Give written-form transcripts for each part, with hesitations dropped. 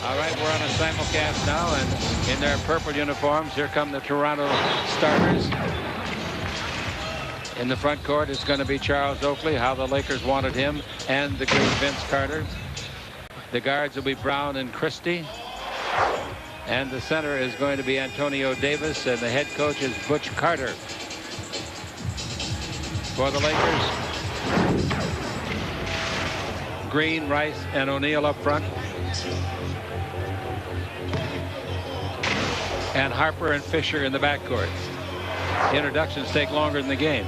All right, we're on a simulcast now, and in their purple uniforms, here come the Toronto starters. In the front court, it's going to be Charles Oakley, how the Lakers wanted him, and the great Vince Carter. The guards will be Brown and Christie. And the center is going to be Antonio Davis, and the head coach is Butch Carter. For the Lakers, Green, Rice, and O'Neal up front. And Harper and Fisher in the backcourt. Introductions take longer than the game.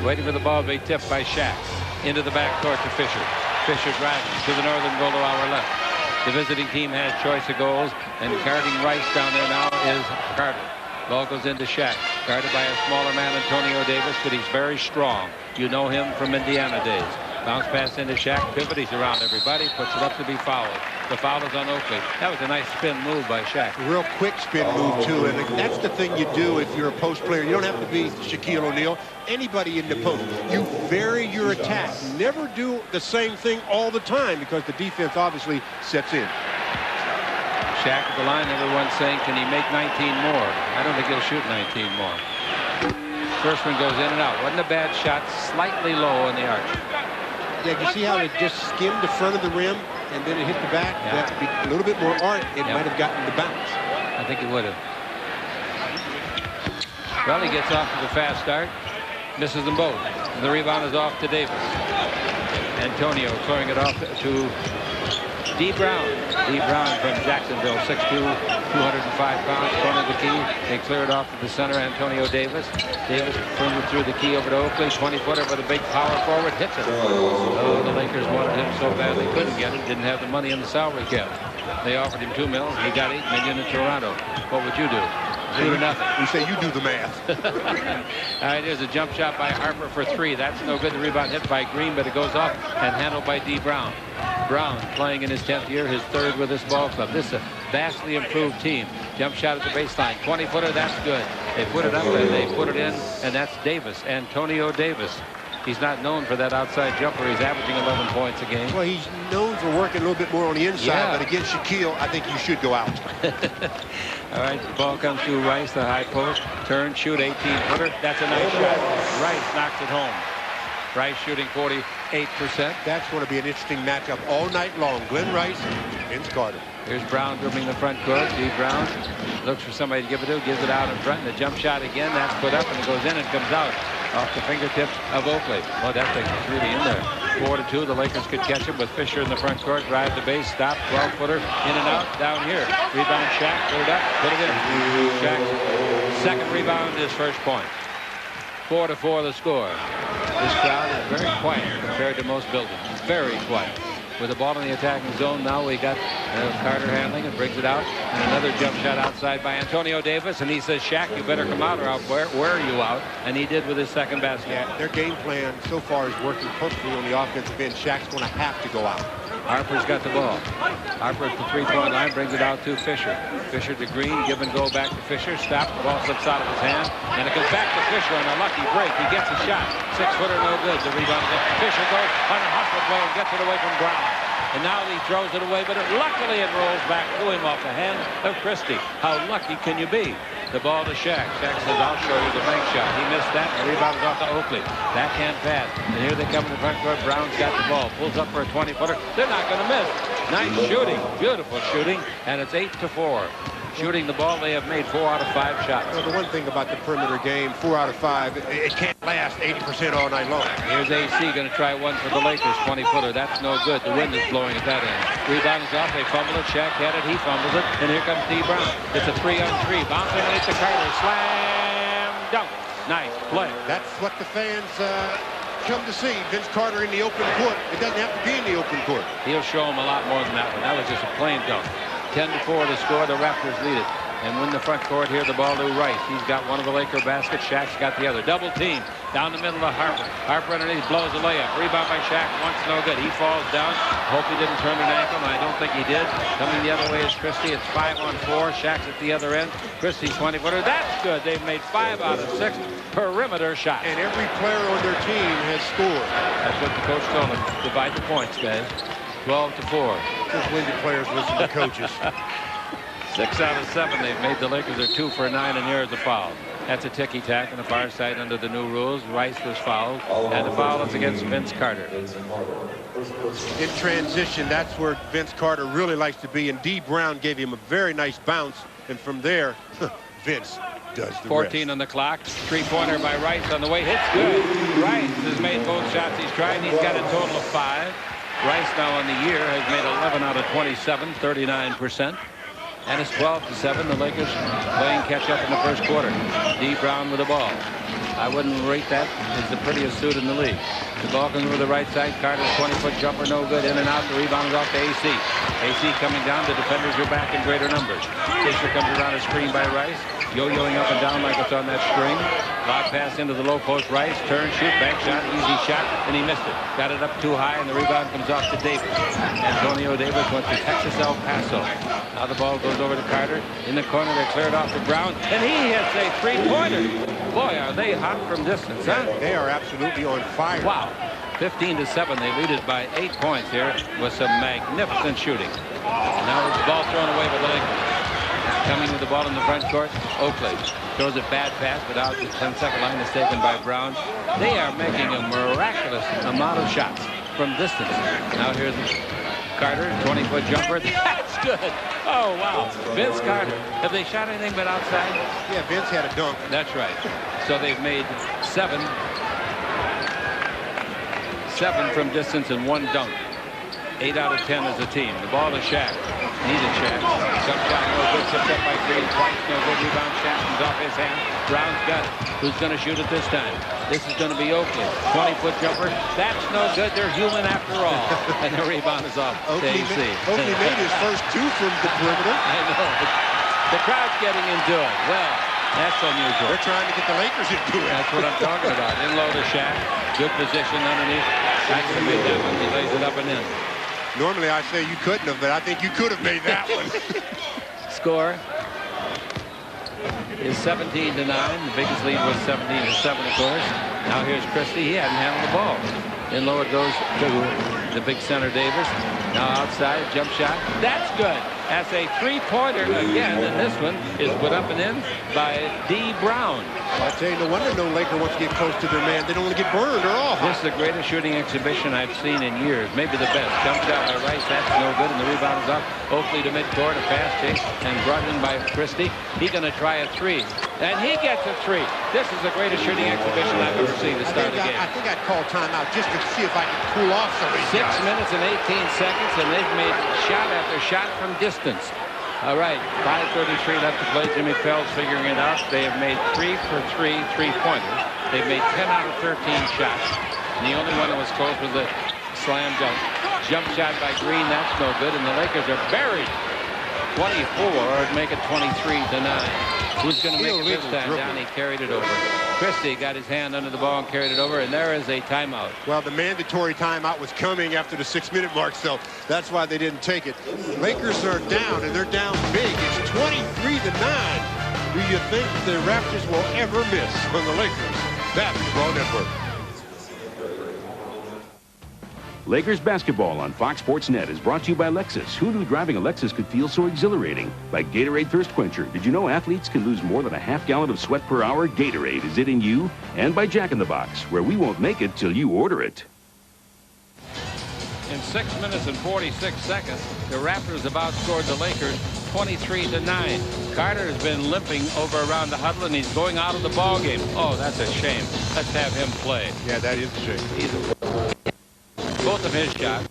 Waiting for the ball to be tipped by Shaq. Into the backcourt to Fisher. Fisher driving to the northern goal to our left. The visiting team has choice of goals, and guarding Rice down there now is Carter. Ball goes into Shaq, guarded by a smaller man, Antonio Davis, but he's very strong. You know him from Indiana days. Bounce pass into Shaq, pivot, he's around everybody, puts it up to be fouled. The foul is on Oakley. That was a nice spin move by Shaq. A real quick spin move, too, and that's the thing you do if you're a post player. You don't have to be Shaquille O'Neal. Anybody in the post, you vary your attack. Never do the same thing all the time because the defense obviously sets in. Shaq at the line, everyone's saying, can he make 19 more? I don't think he'll shoot 19 more. First one goes in and out. Wasn't a bad shot, slightly low on the arch. Yeah, you see how it just skimmed the front of the rim and then it hit the back? Yeah. That would be a little bit more art. It might have gotten the bounce. I think it would have. Well, he gets off to the fast start. Misses them both. And the rebound is off to Davis. Antonio throwing it off to D. Brown. D. Brown from Jacksonville, 6'2", 205 pounds, front of the key. They clear it off to the center, Antonio Davis. Davis firmly through the key over to Oakley. 20-footer with a big power forward. Hits it. Oh, the Lakers wanted him so bad they couldn't get it. Didn't have the money in the salary cap. They offered him $2 million. He got $8 million in Toronto. What would you do? 2 to nothing. You say you do the math. All right, here's a jump shot by Harper for 3. That's no good. The rebound hit by Green, but it goes up and handled by D. Brown. Brown playing in his 10th year, his 3rd with this ball club. This is a vastly improved team. Jump shot at the baseline. 20-footer, that's good. They put it up and they put it in, and that's Davis, Antonio Davis. He's not known for that outside jumper. He's averaging 11 points a game. Well, he's known for working a little bit more on the inside, but against Shaquille, I think you should go out. All right, the ball comes to Rice, the high post. Turn, shoot, 18-footer. That's a nice shot. Rice knocks it home. Rice shooting 48%. That's going to be an interesting matchup all night long. Glenn Rice and Vince Carter. Here's Brown dribbling the front court. D. Brown looks for somebody to give it to, gives it out in front, and the jump shot again. That's put up, and it goes in and comes out off the fingertips of Oakley. Oh, that thing is really in there. 4-2. The Lakers could catch him with Fisher in the front court. Drive the base, stop, 12-footer, in and out, down here. Rebound, Shaq, put it up, put it in. Shaq's second rebound, his first point. 4-4 the score. This crowd is very quiet compared to most buildings. Very quiet. With the ball in the attacking zone, now we got Carter handling it, brings it out, and another jump shot outside by Antonio Davis, and he says, Shaq, you better come out or I'll wear you out, and he did with his second basket. Yeah, their game plan so far is working perfectly on the offensive end. Shaq's going to have to go out. Harper's got the ball. Harper at the three-point line brings it out to Fisher. Fisher to Green, give and go back to Fisher. Stop, the ball slips out of his hand, and it goes back to Fisher on a lucky break. He gets a shot. 6-footer, no good. The rebound. Fisher goes on a hustle play and gets it away from Brown. And now he throws it away, but luckily it rolls back to him off the hand of Christie. How lucky can you be? The ball to Shaq. Shaq says, I'll show you the bank shot. He missed that. The rebound is off to Oakley. Backhand pass. And here they come in the front court. Brown's got the ball. Pulls up for a 20-footer. They're not going to miss. Nice shooting. Beautiful shooting. And it's 8-4. Shooting the ball, they have made 4 out of 5 shots. Well, the one thing about the perimeter game, 4 out of 5, it can't last 80% all night long. Here's AC going to try one for the Lakers, 20-footer. That's no good. The wind is blowing at that end. Rebound is off. They fumble it. Shaq had it. He fumbles it. And here comes D. Brown. It's a 3-on-3. Bouncing underneath to Carter. Slam dunk. Nice play. That's what the fans come to see. Vince Carter in the open court. It doesn't have to be in the open court. He'll show them a lot more than that one. That was just a plain dunk. 10-4 to score. The Raptors lead it. And win the front court here, the ball to Rice. He's got one of the Laker baskets. Shaq's got the other. Double team. Down the middle to Harper. Harper underneath blows a layup. Rebound by Shaq. Once no good. He falls down. Hope he didn't turn an ankle. I don't think he did. Coming the other way is Christie. It's 5-on-4. Shaq's at the other end. Christie 20-footer. That's good. They've made 5 out of 6 perimeter shots. And every player on their team has scored. That's what the coach told them. Divide the points, guys. 12-4. Just when the players listen to coaches. 6 out of 7 they've made. The Lakers are 2 for 9, and here's a foul. That's a ticky-tack on the far side under the new rules. Rice was fouled, and the foul is against Vince Carter. In transition, that's where Vince Carter really likes to be, and D. Brown gave him a very nice bounce, and from there, Vince does the 14 rest. on the clock. Three-pointer by Rice on the way. Hits good. Rice has made both shots he's tried. He's got a total of 5. Rice now on the year has made 11 out of 27, 39%. And it's 12-7. The Lakers playing catch up in the first quarter. D. Brown with the ball. I wouldn't rate that as the prettiest suit in the league. The ball comes over the right side. Carter's 20-foot jumper, no good. In and out. The rebound is off to AC. AC coming down. The defenders are back in greater numbers. Fisher comes around a screen by Rice. Yo-yoing up and down like it's on that string. Lob pass into the low post. Rice, turn, shoot, bank shot, easy shot, and he missed it. Got it up too high, and the rebound comes off to Davis. Antonio Davis went to Texas El Paso. Now the ball goes over to Carter. In the corner, they clear it off to Brown, and he hits a three-pointer. Boy, are they hot from distance, huh? They are absolutely on fire. Wow. 15-7. They lead it by 8 points here with some magnificent shooting. And now the ball thrown away by the Lakers. Coming with the ball in the front court, Oakley throws a bad pass, but out the 10-second line is taken by Brown. They are making a miraculous amount of shots from distance. Now here's Carter, 20-foot jumper. That's good. Oh, wow. Vince Carter. Have they shot anything but outside? Yeah, Vince had a dunk. That's right. So they've made 7 from distance and 1 dunk. 8 out of 10 as a team. The ball to Shaq. Needed Shaq. Jump shot, no good. Tipped up by Green. Twice, no good. Rebound. Shaq comes off his hand. Brown's got it. Who's going to shoot it this time? This is going to be Oakley. 20-foot jumper. That's no good. They're human after all. And the rebound is off to AC. Oakley made his first 2 from the perimeter. I know. The crowd's getting into it. Well, that's unusual. They're trying to get the Lakers into it. That's what I'm talking about. In low to Shaq. Good position underneath. Shaq can make that one. He lays it up and in. Normally I say you couldn't have, but I think you could have made that one. Score is 17-9. The biggest lead was 17-7, of course. Now here's Christie. He hadn't handled the ball. In low it goes to the big center Davis. Now outside, jump shot. That's good. That's a three-pointer again, and this one is put up and in by D. Brown. I tell you, no wonder no Laker wants to get close to their man. They don't want to get burned or off. This is the greatest shooting exhibition I've seen in years, maybe the best. Jump shot by Rice, that's no good, and the rebound is up. Oakley to midcourt, a fast chase, and brought in by Christie. He's going to try a 3, and he gets a 3. This is the greatest shooting exhibition I've ever seen to start a game. I think I'd call timeout just to see if I can cool off some of these 6 guys. minutes and 18 seconds, and they've made shot after shot from distance. All right, 5:33 left to play. Jimmy Pell's figuring it out. They have made 3 for 3 three-pointers. They've made 10 out of 13 shots. And the only one that was close was a slam dunk. Jump shot by Green, that's no good. And the Lakers are buried. 24, or make it 23-9. Who's going to make it this time? Downey carried it over. Christie got his hand under the ball and carried it over, and there is a timeout. Well, the mandatory timeout was coming after the 6-minute mark, so that's why they didn't take it. Lakers are down, and they're down big. It's 23-9. Do you think the Raptors will ever miss on the Lakers Basketball Network? Lakers basketball on Fox Sports Net is brought to you by Lexus. Who knew driving a Lexus could feel so exhilarating? By Gatorade Thirst Quencher. Did you know athletes can lose more than a half gallon of sweat per hour? Gatorade, is it in you? And by Jack in the Box, where we won't make it till you order it. In 6 minutes and 46 seconds, the Raptors have outscored the Lakers 23-9. Carter has been limping over around the huddle, and he's going out of the ball game. Oh, that's a shame. Let's have him play. Yeah, that is a shame. Both of his shots.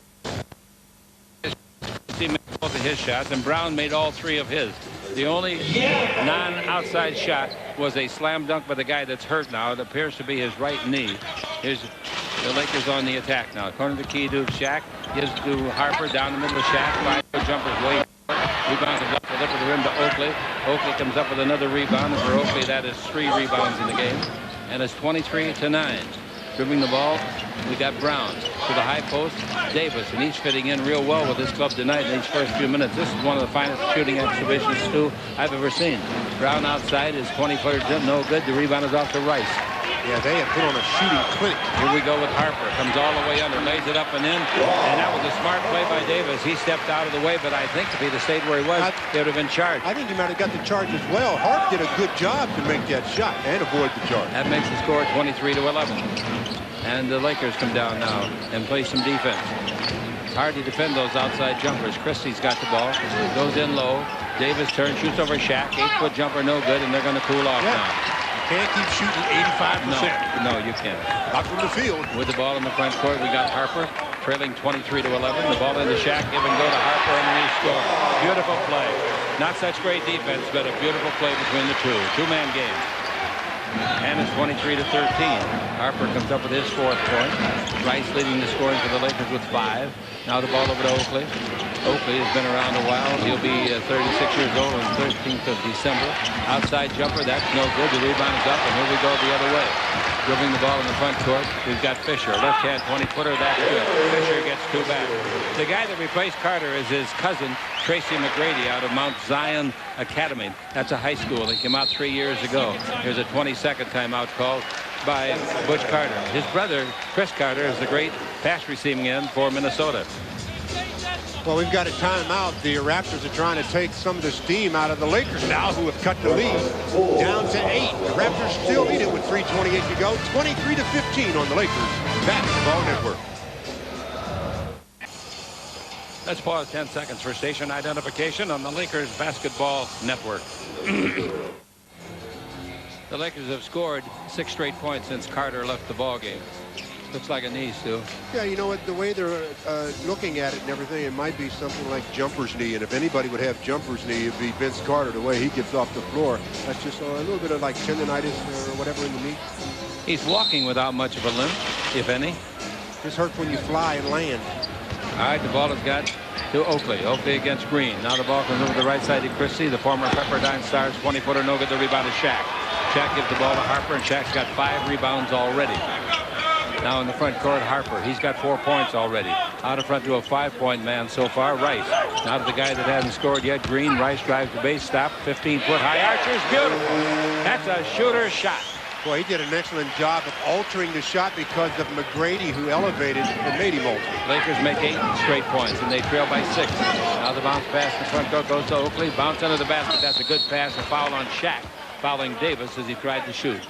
He made both of his shots, and Brown made all 3 of his. The only non-outside shot was a slam dunk by the guy that's hurt now. It appears to be his right knee. Here's the Lakers on the attack now. Corner to the key to Shaq. Gives to Harper down the middle of Shaq. 5-foot jumpers way. Rebound comes up the lip of the rim to Oakley. Oakley comes up with another rebound. And for Oakley, that is 3 rebounds in the game. And it's 23-9. Dribbling the ball, we got Brown to the high post, Davis, and he's fitting in real well with this club tonight in these first few minutes. This is one of the finest shooting exhibitions, Stu, I've ever seen. Brown outside, his 20-footer no good. The rebound is off to Rice. Yeah, they have put on a shooting clinic. Here we go with Harper. Comes all the way under, lays it up and in. And that was a smart play by Davis. He stepped out of the way, but I think if he'd have stayed where he was, it would have been charged. I think he might have got the charge as well. Harp did a good job to make that shot and avoid the charge. That makes the score 23-11. And the Lakers come down now and play some defense. It's hard to defend those outside jumpers. Christie's got the ball. Goes in low. Davis turns, shoots over Shaq. 8-foot jumper, no good, and they're going to cool off now. Can't keep shooting 85%. No, you can't. Not from the field. With the ball in the front court, we got Harper trailing 23-11. The ball into Shaq, give and go to Harper, and then he scores. Beautiful play. Not such great defense, but a beautiful play between the two. Two-man game. And it's 23-13. Harper comes up with his 4th point. Rice leading the scoring for the Lakers with 5. Now the ball over to Oakley. Oakley has been around a while. He'll be 36 years old on the 13th of December. Outside jumper, that's no good. The rebound is up, and here we go the other way. Dribbling the ball in the front court. We've got Fisher, left-hand 20-footer. That's good. Fisher gets 2 back. The guy that replaced Carter is his cousin, Tracy McGrady, out of Mount Zion Academy. That's a high school. They came out 3 years ago. Here's a 22nd timeout called by Butch Carter. His brother, Chris Carter, is the great pass receiving end for Minnesota. Well, we've got a timeout. The Raptors are trying to take some of the steam out of the Lakers now, who have cut the lead down to 8. The Raptors still lead it with 3:28 to go. 23-15 on the Lakers Basketball Network. Let's pause 10 seconds for station identification on the Lakers Basketball Network. The Lakers have scored 6 straight points since Carter left the ball game. Looks like a knee, Stu. Yeah, you know what? The way they're looking at it and everything, it might be something like jumper's knee. And if anybody would have jumper's knee, it'd be Vince Carter. The way he gets off the floor, that's just a little bit of like tendonitis or whatever in the knee. He's walking without much of a limp, if any. Just hurts when you fly and land. All right, the ball has got to Oakley. Oakley against Green. Now the ball comes over the right side to Christie, the former Pepperdine Stars 20-footer, no good. The rebound is Shaq. Shaq gives the ball to Harper, and Shaq's got 5 rebounds already. Now in the front court, Harper. He's got 4 points already. Out in front to a 5-point man so far, Rice. Now to the guy that hasn't scored yet, Green. Rice drives the base, stop, 15-foot high archers, beautiful. That's a shooter's shot. Boy, he did an excellent job of altering the shot because of McGrady, who elevated and made him alter. Lakers make 8 straight points, and they trail by 6. Now the bounce pass in the front court goes to Oakley. Bounce under the basket. That's a good pass. A foul on Shaq, fouling Davis as he tried to shoot.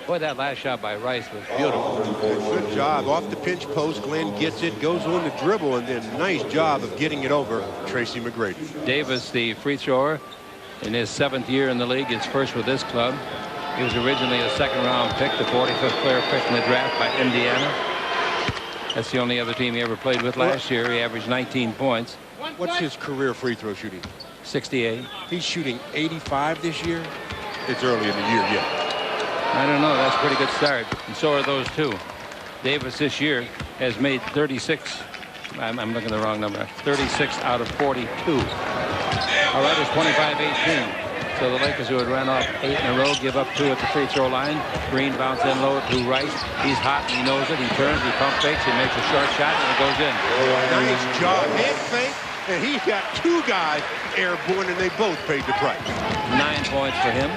Boy, that last shot by Rice was beautiful. Good job. Off the pinch post, Glenn gets it, goes on the dribble, and then nice job of getting it over Tracy McGrady. Davis, the free thrower, in his 7th year in the league, is first with this club. He was originally a 2nd-round pick, the 45th player picked in the draft by Indiana. That's the only other team he ever played with. Last year, he averaged 19 points. What's his career free throw shooting? 68. He's shooting 85 this year. It's early in the year yet. I don't know. That's a pretty good start. And so are those two. Davis this year has made 36. I'm looking at the wrong number. 36 out of 42. All right, it's 25-18. So the Lakers, who had run off 8 in a row, give up 2 at the free throw line. Green bounce in low to Rice. He's hot. He knows it. He turns. He pump fakes. He makes a short shot, and it goes in. Nice job. Head fake. And he's got 2 guys airborne, and they both paid the price. 9 points for him.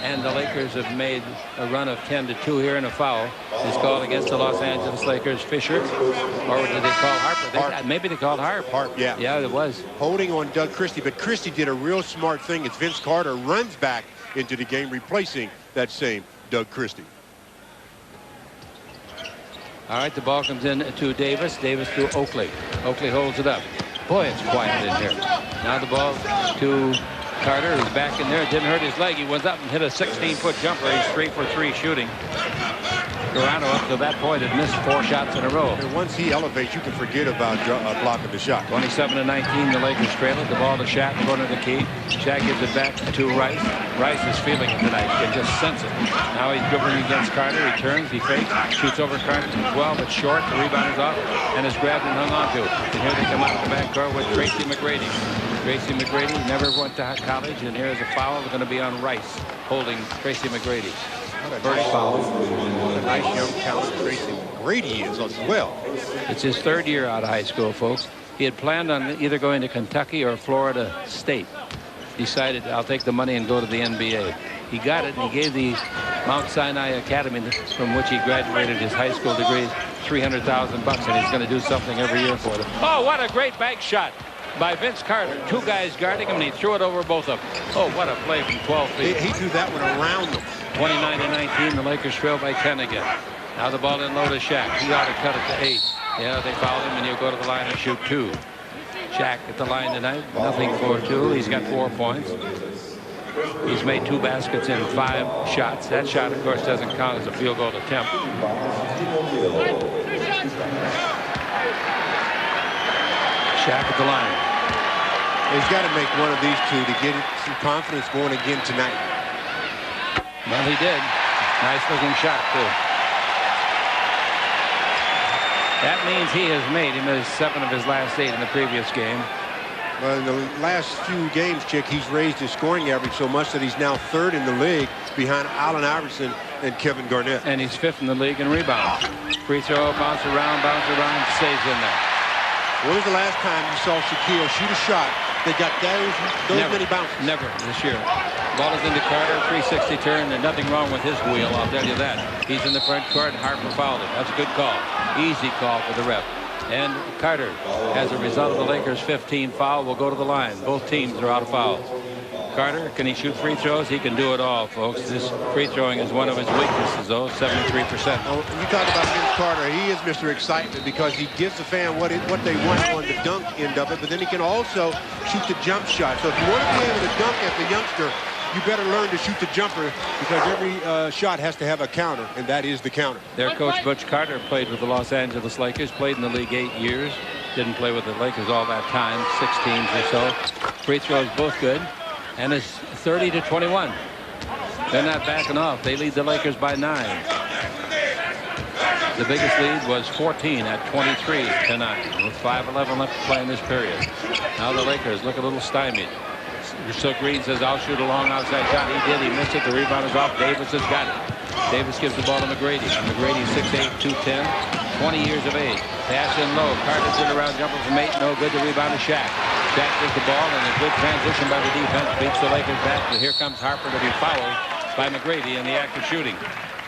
And the Lakers have made a run of 10-2 here, and a foul is called against the Los Angeles Lakers. Fisher, or did they call Harper? Maybe they called Harper. Harp, yeah. Yeah, it was. Holding on Doug Christie, but Christie did a real smart thing as Vince Carter runs back into the game, replacing that same Doug Christie. All right, the ball comes in to Davis. Davis to Oakley. Oakley holds it up. Boy, it's quiet in here. Now the ball to Carter, who's back in there. It didn't hurt his leg. He went up and hit a 16-foot jumper. He's 3 for 3 shooting. Toronto, up to that point, had missed 4 shots in a row. And once he elevates, you can forget about blocking the shot. 27-19, the Lakers trail it. The ball to Shaq, corner of the key. Shaq gives it back to Rice. Rice is feeling it tonight. You can just sense it. Now he's dribbling against Carter. He turns, he fakes, shoots over Carter to 12. It's short. The rebound is off and is grabbed and hung onto. And here they come out of the backcourt with Tracy McGrady. Tracy McGrady never went to college, and here's a foul going to be on Rice, holding Tracy McGrady. First foul. What a nice young talent Tracy McGrady is as well. It's his 3rd year out of high school, folks. He had planned on either going to Kentucky or Florida State. Decided, I'll take the money and go to the NBA. He got it, and he gave the Mount Sinai Academy, from which he graduated his high school degrees, $300,000, and he's going to do something every year for them. Oh, what a great bank shot by Vince Carter. Two guys guarding him, and he threw it over both of them. Oh, what a play from 12 feet. He threw that one around them. 29-19, the Lakers trail by 10 again. Now the ball in low to Shaq. He ought to cut it to 8. Yeah, they foul him, and he'll go to the line and shoot 2. Shaq at the line tonight, nothing for 2. He's got 4 points. He's made 2 baskets in 5 shots. That shot, of course, doesn't count as a field goal attempt. Shaq at the line. He's got to make one of these 2 to get some confidence going again tonight. Well, he did. Nice looking shot, too. That means he has made him 7 of his last 8 in the previous game. Well, in the last few games, Chick, he's raised his scoring average so much that he's now 3rd in the league behind Allen Iverson and Kevin Garnett. And he's 5th in the league in rebounds. Free throw, bounce around, stays in there. When was the last time you saw Shaquille shoot a shot that got those many bounces? Never this year. Ball is into Carter, 360 turn, and nothing wrong with his wheel, I'll tell you that. He's in the front court, and Harper fouled him. That's a good call. Easy call for the ref. And Carter, as a result of the Lakers' 15 foul, will go to the line. Both teams are out of fouls. Carter, can he shoot free throws? He can do it all, folks. This free throwing is one of his weaknesses, though, 73%. Oh, you talk about Vince Carter. He is Mr. Excitement because he gives the fan what they want on the dunk end of it, but then he can also shoot the jump shot. So if you want to be able to dunk as a youngster, you better learn to shoot the jumper because every shot has to have a counter, and that is the counter. Their coach, Butch Carter, played with the Los Angeles Lakers, played in the league 8 years. Didn't play with the Lakers all that time, 6 teams or so. Free throws both good. And it's 30-21. They're not backing off. They lead the Lakers by 9. The biggest lead was 14 at 23-9 with 5:11 left to play in this period. Now the Lakers look a little stymied. So Green says, I'll shoot a long outside shot. He did. He missed it. The rebound is off. Davis has got it. Davis gives the ball to McGrady. McGrady 6'8", 210, 20 years of age. Pass in low. Carter's in around jumper from 8. No good. The rebound to Shaq. Shaq gets the ball, and a good transition by the defense beats the Lakers back. But here comes Harper to be fouled by McGrady in the act of shooting.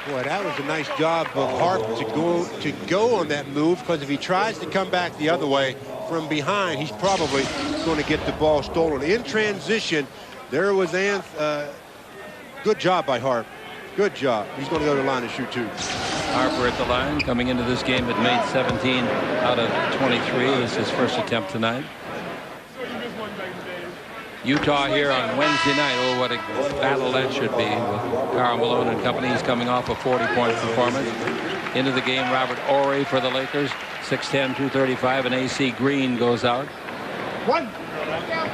Boy, that was a nice job of Harper to go on that move, because if he tries to come back the other way from behind, he's probably going to get the ball stolen. In transition, there was good job by Harper. Good job. He's going to go to the line and shoot 2. Harper at the line. Coming into this game had made 17 out of 23. This is his first attempt tonight. Utah here on Wednesday night. Oh, what a battle that should be with Karl Malone and company. He's coming off a 40-point performance. Into the game, Robert Horry for the Lakers. 6'10", 235, and AC Green goes out.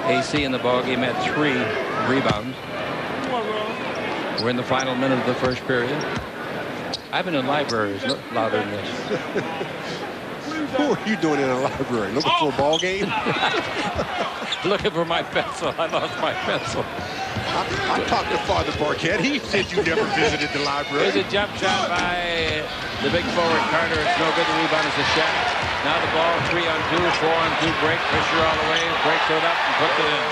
AC in the ballgame had 3 rebounds. We're in the final minute of the first period. I've been in libraries louder than this. What are you doing in a library? Looking for a ball game? Looking for my pencil. I lost my pencil. I talked to Father Barquette. He said you never visited the library. There's a jump shot by the big forward Carter. It's no good. The rebound is a Shaq. Now the ball 3-on-2, 4-on-2 break. Fisher all the way. Breaks it up and puts it in.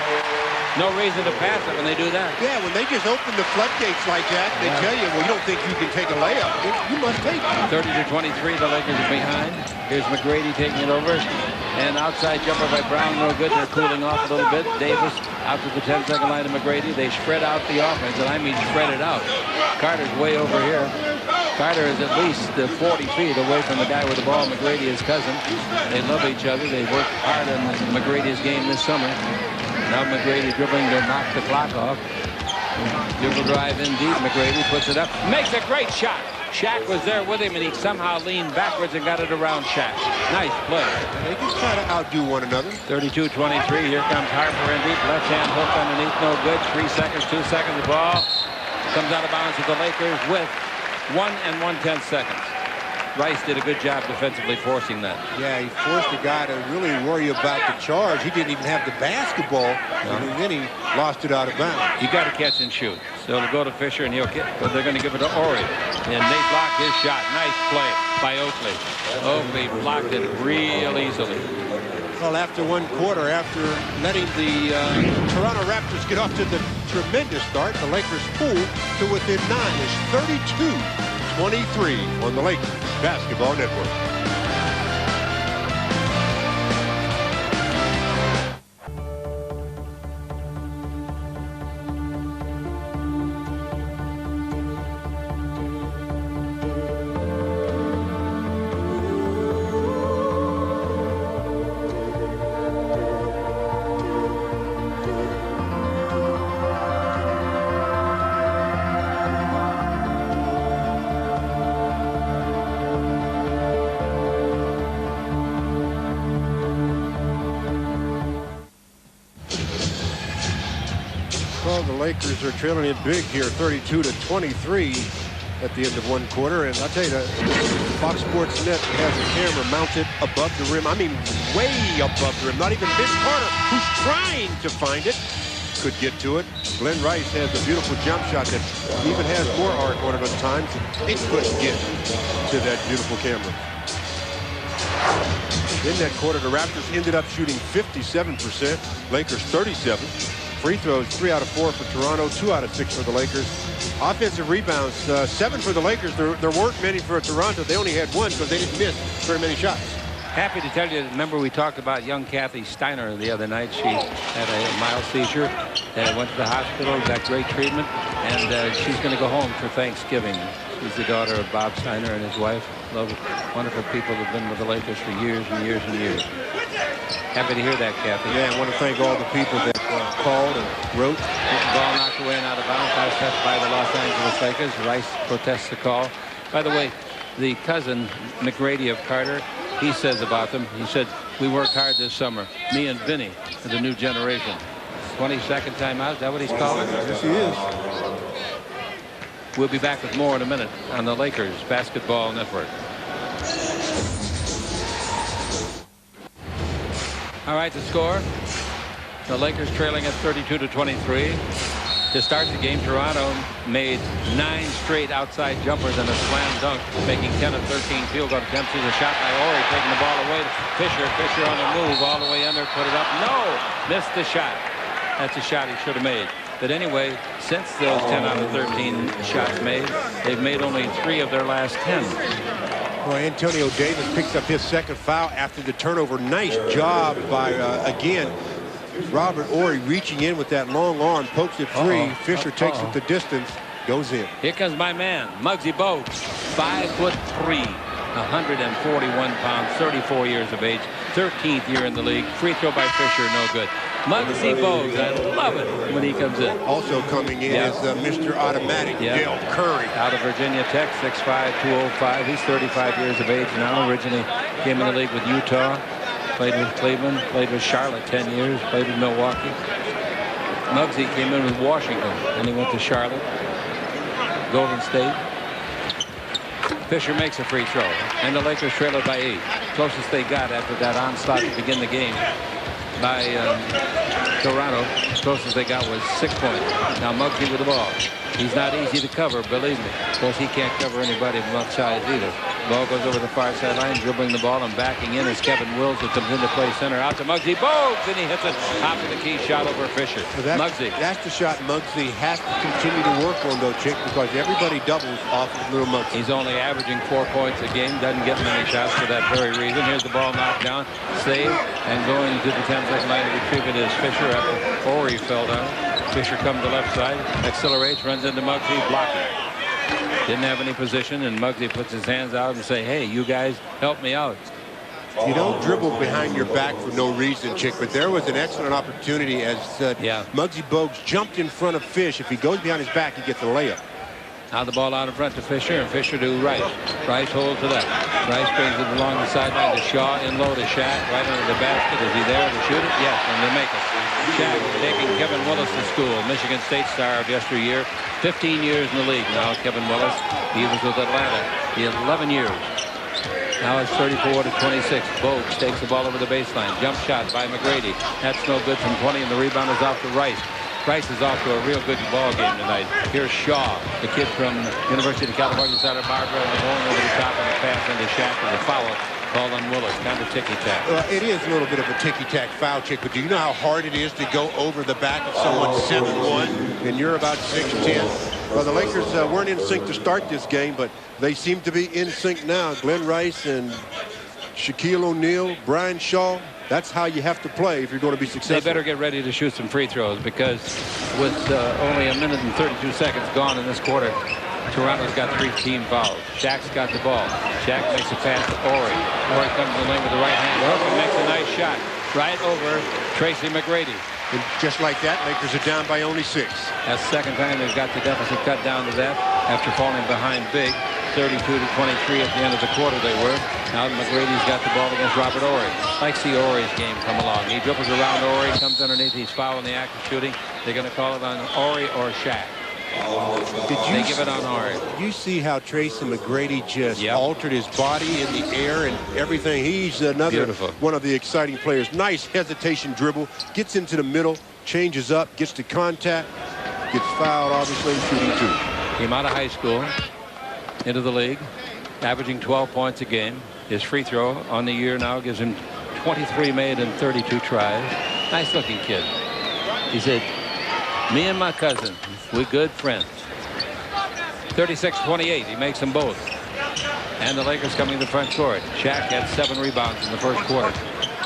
No reason to pass it when they do that. Yeah, when they just open the floodgates like that, they tell you, well, you don't think you can take a layup. You must take it. 30-23, the Lakers are behind. Here's McGrady taking it over. And outside jumper by Brown, no good. They're cooling off a little bit. Davis out to the 10-second line of McGrady. They spread out the offense, and I mean spread it out. Carter's way over here. Carter is at least 40 feet away from the guy with the ball. McGrady, his cousin. They love each other. They worked hard on McGrady's game this summer. Now McGrady dribbling to knock the clock off. Dribble drive in deep. McGrady puts it up. Makes a great shot. Shaq was there with him, and he somehow leaned backwards and got it around Shaq. Nice play. They just try to outdo one another. 32-23. Here comes Harper in deep. Left-hand hook underneath. No good. 3 seconds. 2 seconds. The ball comes out of bounds to the Lakers with 1 1/10 seconds. Rice did a good job defensively forcing that. Yeah, he forced the guy to really worry about the charge. He didn't even have the basketball, and then he lost it out of bounds. You got to catch and shoot. So it'll go to Fisher, and he'll get. But they're going to give it to Horry, and they blocked his shot. Nice play by Oakley. Oakley blocked it real easily. Well, after one quarter, after letting the Toronto Raptors get off to the tremendous start, the Lakers pulled to within 9. It's 32-23 on the Lakers Basketball Network. Well, the Lakers are trailing it big here, 32-23 at the end of one quarter. And I'll tell you, the Fox Sports Net has a camera mounted above the rim. I mean, way above the rim. Not even Vince Carter, who's trying to find it, could get to it. Glenn Rice has a beautiful jump shot that even has more arc on it at times. It couldn't get to that beautiful camera. In that quarter, the Raptors ended up shooting 57%, Lakers 37. Free throws, 3 out of 4 for Toronto, 2 out of 6 for the Lakers. Offensive rebounds, 7 for the Lakers. There weren't many for Toronto. They only had 1 because they didn't miss very many shots. Happy to tell you, remember we talked about young Kathy Steiner the other night. She had a mild seizure and went to the hospital, got great treatment, and she's going to go home for Thanksgiving. She's the daughter of Bob Steiner and his wife. Wonderful people who've been with the Lakers for years and years and years. Happy to hear that, Kathy. Yeah, I want to thank all the people that called and wrote. Ball knocked away and out of bounds. Pass touched by the Los Angeles Lakers. Rice protests the call. By the way, the cousin, McGrady of Carter, he says about them, he said, we worked hard this summer. Me and Vinny, the new generation. 22nd timeout, is that what he's calling? Yes, he is. We'll be back with more in a minute on the Lakers Basketball Network. All right, the score. The Lakers trailing at 32-23. To start the game, Toronto made 9 straight outside jumpers and a slam dunk, making 10 of 13 field goal attempts. Here's a shot by Horry, taking the ball away. Fisher on the move, all the way under, put it up. No! Missed the shot. That's a shot he should have made. But anyway, since those 10 out of 13 shots made, they've made only 3 of their last 10. Well, Antonio Davis picks up his second foul after the turnover. Nice job by, again, Robert Horry reaching in with that long arm, pokes it free. Fisher takes it the distance, goes in. Here comes my man, Muggsy Bogues, 5'3", 141 pounds, 34 years of age, 13th year in the league. Free throw by Fisher, no good. Muggsy Bogues, I love it when he comes in. Also coming in is Mr. Automatic, Dale Curry. Out of Virginia Tech, 6'5", 205. He's 35 years of age now. Originally came in the league with Utah. Played with Cleveland, played with Charlotte 10 years, played with Milwaukee. Muggsy came in with Washington, and he went to Charlotte, Golden State. Fisher makes a free throw, and the Lakers trail it by 8. Closest they got after that onslaught to begin the game by Toronto. Closest they got was 6 points. Now Muggsy with the ball. He's not easy to cover, believe me. Of course, he can't cover anybody from outside either. Ball goes over the far sideline, dribbling the ball and backing in as Kevin Wills, who comes into play center, out to Muggsy Bogues, and he hits it top of the key, shot over Fisher. So Muggsy. That's the shot Muggsy has to continue to work on, though, Chick, because everybody doubles off of little Muggsy. He's only averaging 4 points a game, doesn't get many shots for that very reason. Here's the ball knocked down, saved, and going to the 10-second line to retrieve it is Fisher after Horry fell down. Fisher comes to the left side, accelerates, runs into Muggsy, blocking. Didn't have any position, and Muggsy puts his hands out and say, hey, you guys help me out. You don't dribble behind your back for no reason, Chick, but there was an excellent opportunity as Muggsy Bogues jumped in front of Fish. If he goes behind his back, he gets a layup. Now the ball out in front to Fisher, and Fisher to Rice. Rice holds it up. Rice brings it along the sideline to Shaw, in low to Shaq, right under the basket. Is he there to shoot it? Yes, and they make it. Shaq taking Kevin Willis to school, Michigan State star of yesteryear. 15 years in the league now, Kevin Willis. He was with Atlanta. He had 11 years. Now it's 34-26. Bogues takes the ball over the baseline. Jump shot by McGrady. That's no good from 20, and the rebound is off to Rice. Rice is off to a real good ball game tonight. Here's Shaw, the kid from University of California, Santa Barbara, and going over the top of the pass into Shaq with a foul Called on Willis, kind of ticky-tack. It is a little bit of a ticky-tack foul check, but do you know how hard it is to go over the back of someone 7'1", and you're about 6'10"? Well, the Lakers weren't in sync to start this game, but they seem to be in sync now. Glenn Rice and Shaquille O'Neal, Brian Shaw. That's how you have to play if you're going to be successful. They better get ready to shoot some free throws, because with only a minute and 32 seconds gone in this quarter, Toronto's got 3 team fouls. Shaq's got the ball. Shaq makes a pass to Ori. Ori comes in the lane with the right hand hook and makes a nice shot right over Tracy McGrady. And just like that, Lakers are down by only 6. That's the second time they've got the deficit cut down to that after falling behind big. 32-23 at the end of the quarter they were. Now McGrady's got the ball against Robert Ori. Like see Ori's game come along. He dribbles around Ori, comes underneath, he's fouling the act of shooting. They're going to call it on Ori or Shaq. They give it on Ori. You see how Tracy McGrady just altered his body in the air and everything. He's another one of the exciting players. Nice hesitation dribble. Gets into the middle, changes up, gets to contact, gets fouled, obviously, shooting 2. Came out of high school, into the league, averaging 12 points a game. His free throw on the year now gives him 23 made and 32 tries. Nice looking kid. He said, me and my cousin, we're good friends. 36-28. He makes them both. And the Lakers coming to the front court. Shaq had 7 rebounds in the first quarter.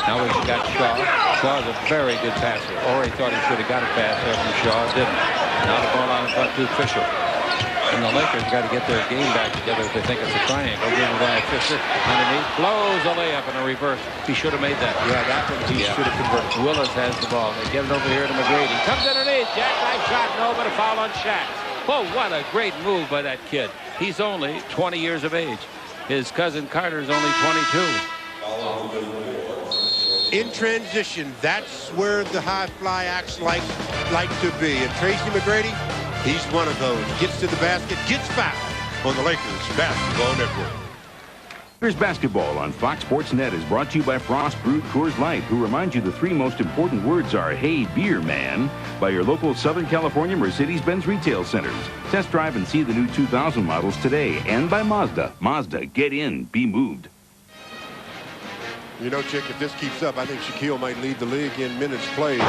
Now we've got Shaw. Shaw's a very good passer. Ori thought he should have got a pass there from Shaw. Didn't. Now the ball out in front to Fisher. And the Lakers got to get their game back together if they think it's a triangle. Give it by Fisher underneath. Blows a layup in a reverse. He should have made that. Yeah, that one he should have converted. Willis has the ball. They get it over here to McGrady. Comes underneath. Jackknife shot. No, but a foul on Shaq. Whoa, what a great move by that kid. He's only 20 years of age. His cousin Carter's only 22. In transition, that's where the high fly acts like to be. And Tracy McGrady, he's one of those. Gets to the basket, gets fouled on the Lakers Basketball Network. Lakers basketball on Fox Sports Net is brought to you by Frost Brewed Coors Light, who remind you the 3 most important words are, hey, beer, man, by your local Southern California Mercedes-Benz retail centers. Test drive and see the new 2000 models today. And by Mazda. Mazda, get in, be moved. You know, Chick, if this keeps up, I think Shaquille might lead the league in minutes played,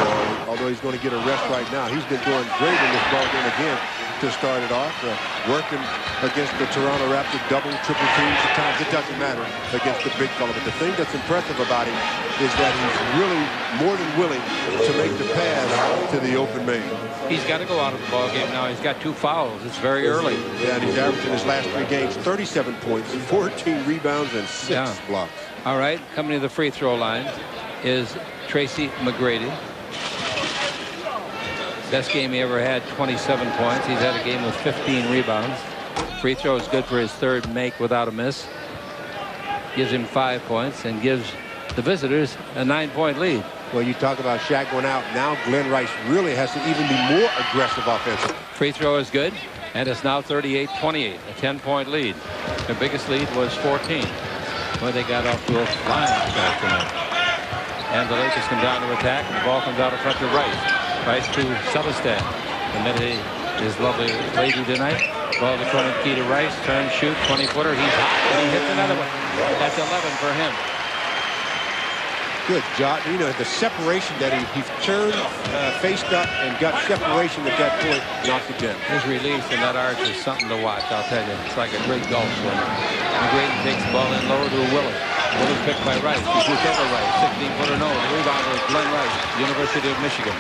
although he's going to get a rest right now. He's been doing great in this ball game again to start it off, working against the Toronto Raptors double, triple teams at times. It doesn't matter against the big fella. But the thing that's impressive about him is that he's really more than willing to make the pass to the open man. He's got to go out of the ball game now. He's got 2 fouls. It's very early. Yeah, and he's averaging his last 3 games 37 points, 14 rebounds, and 6 blocks. All right, coming to the free throw line is Tracy McGrady. Best game he ever had, 27 points. He's had a game with 15 rebounds. Free throw is good for his 3rd make without a miss. Gives him 5 points and gives the visitors a 9-point lead. Well, you talk about Shaq going out. Now Glenn Rice really has to even be more aggressive offensively. Free throw is good, and it's now 38-28, a 10-point lead. Their biggest lead was 14. Well, they got off to a flying start tonight. And the Lakers come down to attack, and the ball comes out in front to Rice. Rice to Sutherland. Committed his lovely lady tonight. Ball to corner key to Rice. Turn, shoot, 20-footer. He's hot, and he hits another one. That's 11 for him. Good job. You know, the separation that he turned, faced up, and got separation at that point, knocked it down. His release in that arch is something to watch, I'll tell you. It's like a great golf swing. McGrady takes the ball in low to Willis. Willis picked by Rice. He shoots over Rice. 16-footer no. The rebound is Glenn Rice, University of Michigan.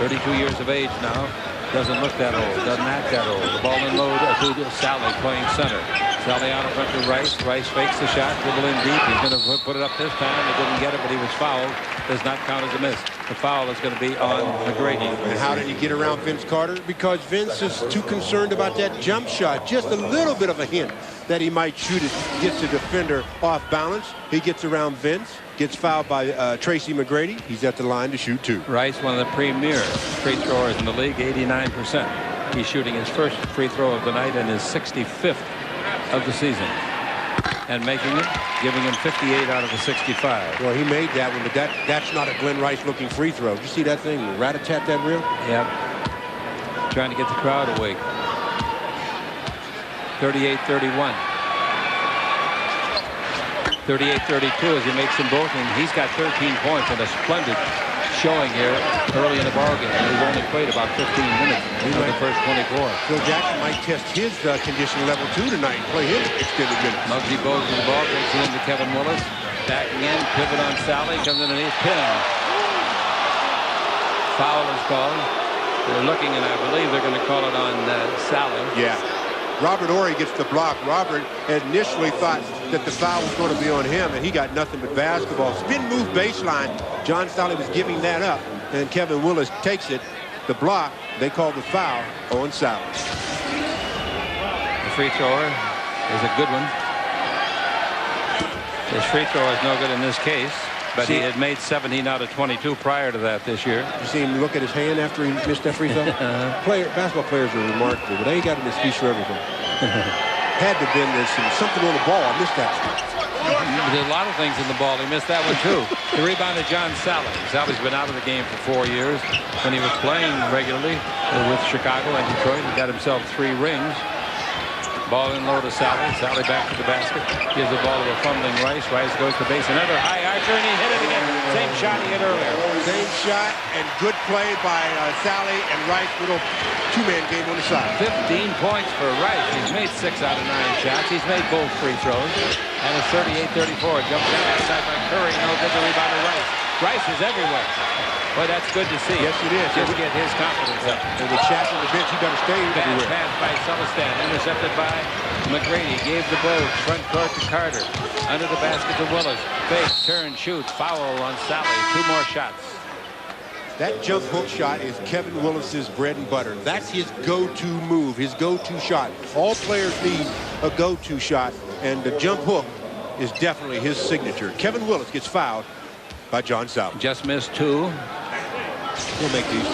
32 years of age now. Doesn't look that old. Doesn't act that old. The ball in low to Sally playing center. Sally out in front to Rice. Rice fakes the shot. Dribble in deep. He's going to put it up this time. He didn't get it, but he was fouled. Does not count as a miss. The foul is going to be on McGrady. And how did he get around Vince Carter? Because Vince is too concerned about that jump shot. Just a little bit of a hint that he might shoot it. Gets the defender off balance. He gets around Vince. Gets fouled by Tracy McGrady. He's at the line to shoot 2. Rice, one of the premier free throwers in the league, 89%. He's shooting his first free throw of the night and his 65th of the season. And making it, giving him 58 out of the 65. Well, he made that one, but that's not a Glenn Rice looking free throw. Did you see that thing? Rat-a-tat that real? Yep. Trying to get the crowd awake. 38-31. 38-32 as he makes them both, and he's got 13 points and a splendid showing here early in the ballgame. He's only played about 15 minutes in the first 24. Phil Jackson might test his condition level 2 tonight and play his extended minutes. Muggsy Bogues with the ball, takes it into Kevin Willis. Backing in, pivot on Sally, comes underneath, pin. Foul is called. They're looking, and I believe they're going to call it on Sally. Yeah. Robert Horry gets the block. Robert had initially thought that the foul was going to be on him, and he got nothing but basketball. Spin move baseline. John Sally was giving that up, and Kevin Willis takes it. The block, they call the foul on Sally. The free thrower is a good one. His free throw is no good in this case, but he had made 17 out of 22 prior to that this year. You see him look at his hand after he missed that free throw? Basketball players are remarkable, but they ain't got an excuse for everything. Had to have been something on the ball. I missed that. There's a lot of things in the ball. He missed that one, too. The rebound of John Sally. Sally's been out of the game for 4 years. When he was playing regularly with Chicago and Detroit, he got himself 3 rings. Ball in low to Sally. Sally back to the basket. Gives the ball to a fumbling Rice. Rice goes to base. Another high archer, and he hit it again. Same shot he hit earlier. Same shot, and good play by Sally and Rice. Little two-man game on the side. 15 points for Rice. He's made 6 out of 9 shots. He's made both free throws. And it's 38-34. Jumps down outside by Curry. No good to rebound to Rice. Rice is everywhere. Boy, that's good to see. Yes, it is. Just get his confidence up. And with Shaq on the bench, he better stay everywhere. Pass by Sullistan. Intercepted by McGrady. Gave the Bogues. Front court to Carter. Under the basket to Willis. Fake, turn, shoot. Foul on Sally. 2 more shots. That jump hook shot is Kevin Willis's bread and butter. That's his go-to move, his go-to shot. All players need a go-to shot, and the jump hook is definitely his signature. Kevin Willis gets fouled by John Sally. Just missed 2. He'll make these 2.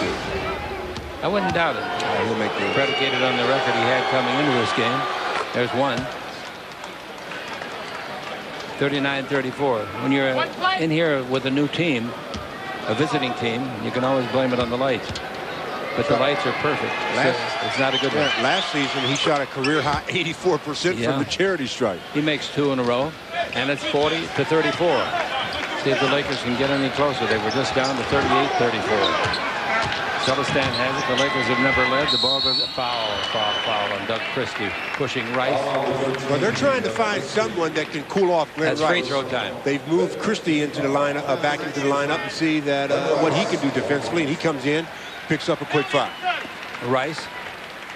I wouldn't doubt it. He'll make these. Predicated on the record he had coming into this game. There's 1. 39-34. When you're in here with a new team, a visiting team, you can always blame it on the lights. But the lights are perfect. It's not a good one. Last season, he shot a career-high 84% from the charity stripe. He makes 2 in a row, and it's 40-34. See if the Lakers can get any closer. They were just down to 38-34. Sullistan has it. The Lakers have never led. The ball goes foul on Doug Christie, pushing Rice. Well, they're trying to find someone that can cool off Glenn Rice. That's free throw time. They've moved Christie into the lineup, back into the lineup, and see that what he can do defensively. And he comes in, picks up a quick foul. Rice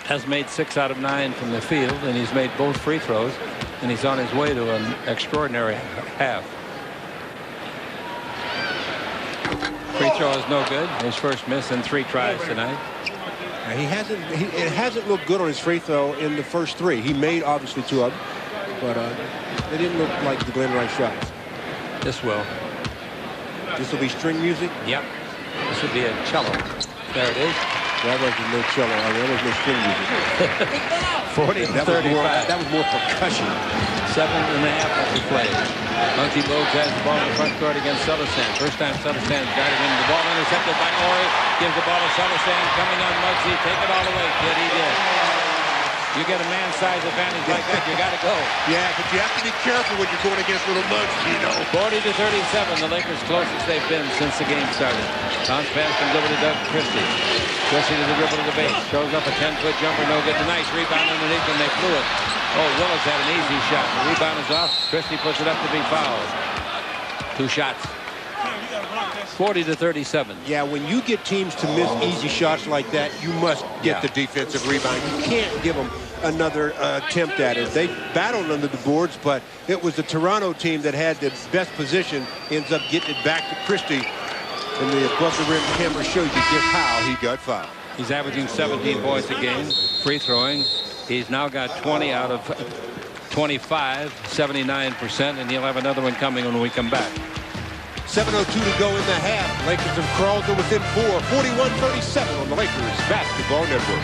has made 6 out of 9 from the field, and he's made both free throws, and he's on his way to an extraordinary half. Free throw is no good. His first miss in 3 tries tonight. It hasn't looked good on his free throw in the first 3. He made obviously 2 of them, but they didn't look like the Glenn Rice shots. This will. This will be string music. Yep. This would be a cello. There it is. That wasn't no cello. I mean, that was no string music. 40-35. That was more percussion. 7.5 after play. Muggsy Bogues has the ball in the front court against Sullistan. First time Sullistan's got it in. The ball intercepted by Horry. Gives the ball to Sullistan. Coming on Muggsy. Take it all away, kid. He did. You get a man-size advantage like that, you got to go. Yeah, but you have to be careful when you're going against little Muggsy, you know. 40-37. The Lakers closest they've been since the game started. Bounce pass comes over to Doug Christie. Christie to the dribble to the base. Throws up a 10-foot jumper. No good. Nice rebound underneath, and they flew it. Oh, Willis had an easy shot. The rebound is off. Christie puts it up to be fouled. 2 shots. 40-37. Yeah, when you get teams to miss easy shots like that, you must get the defensive rebound. You can't give them another attempt at it. They battled under the boards, but it was the Toronto team that had the best position, ends up getting it back to Christie. And the above-the-rim camera shows you just how he got fouled. He's averaging 17 points a game, free throwing. He's now got 20 out of 25, 79%, and he'll have another one coming when we come back. 7:02 to go in the half. Lakers have crawled to within 4, 41-37 on the Lakers Basketball Network.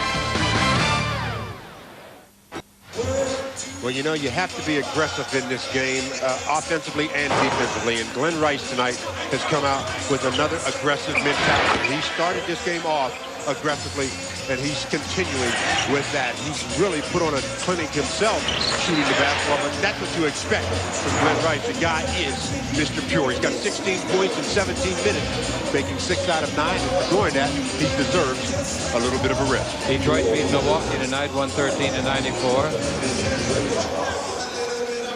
Well, you know, you have to be aggressive in this game, offensively and defensively. And Glenn Rice tonight has come out with another aggressive mentality. He started this game off aggressively, and he's continuing with that. He's really put on a clinic himself shooting the basketball, but that's what you expect from Glenn Rice. The guy is Mr. Pure. He's got 16 points in 17 minutes, making 6 out of 9. And for doing that, he deserves a little bit of a rest. Detroit beat Milwaukee tonight, 113-94.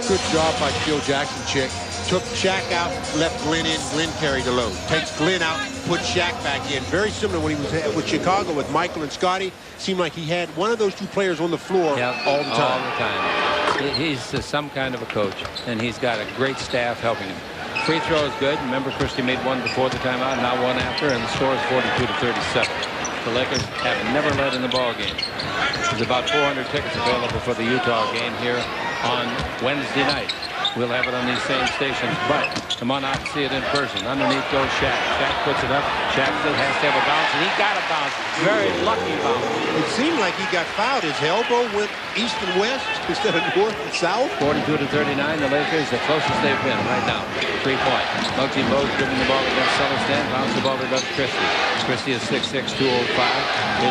Good job by Phil Jackson, Chick. Took Shaq out, left Glenn in. Glenn carried the load. Takes Glenn out, put Shaq back in. Very similar when he was with Chicago with Michael and Scotty. Seemed like he had one of those two players on the floor all the time. All the time. He's some kind of a coach, and he's got a great staff helping him. Free throw is good. Remember, Christie made one before the timeout, now one after, and the score is 42-37. The Lakers have never led in the ball game. There's about 400 tickets available for the Utah game here on Wednesday night. We'll have it on these same stations, but come on out and see it in person. Underneath goes Shaq. Shaq puts it up. Shaq still has to have a bounce, and he got a bounce. Very lucky bounce. It seemed like he got fouled. His elbow went east and west instead of north and south. 42-39. The Lakers, the closest they've been right now. 3-point. Muggsy Bogues dribbling the ball against Celestin. Bounce the ball to Doug Christie. Christie is 6'6", 205. He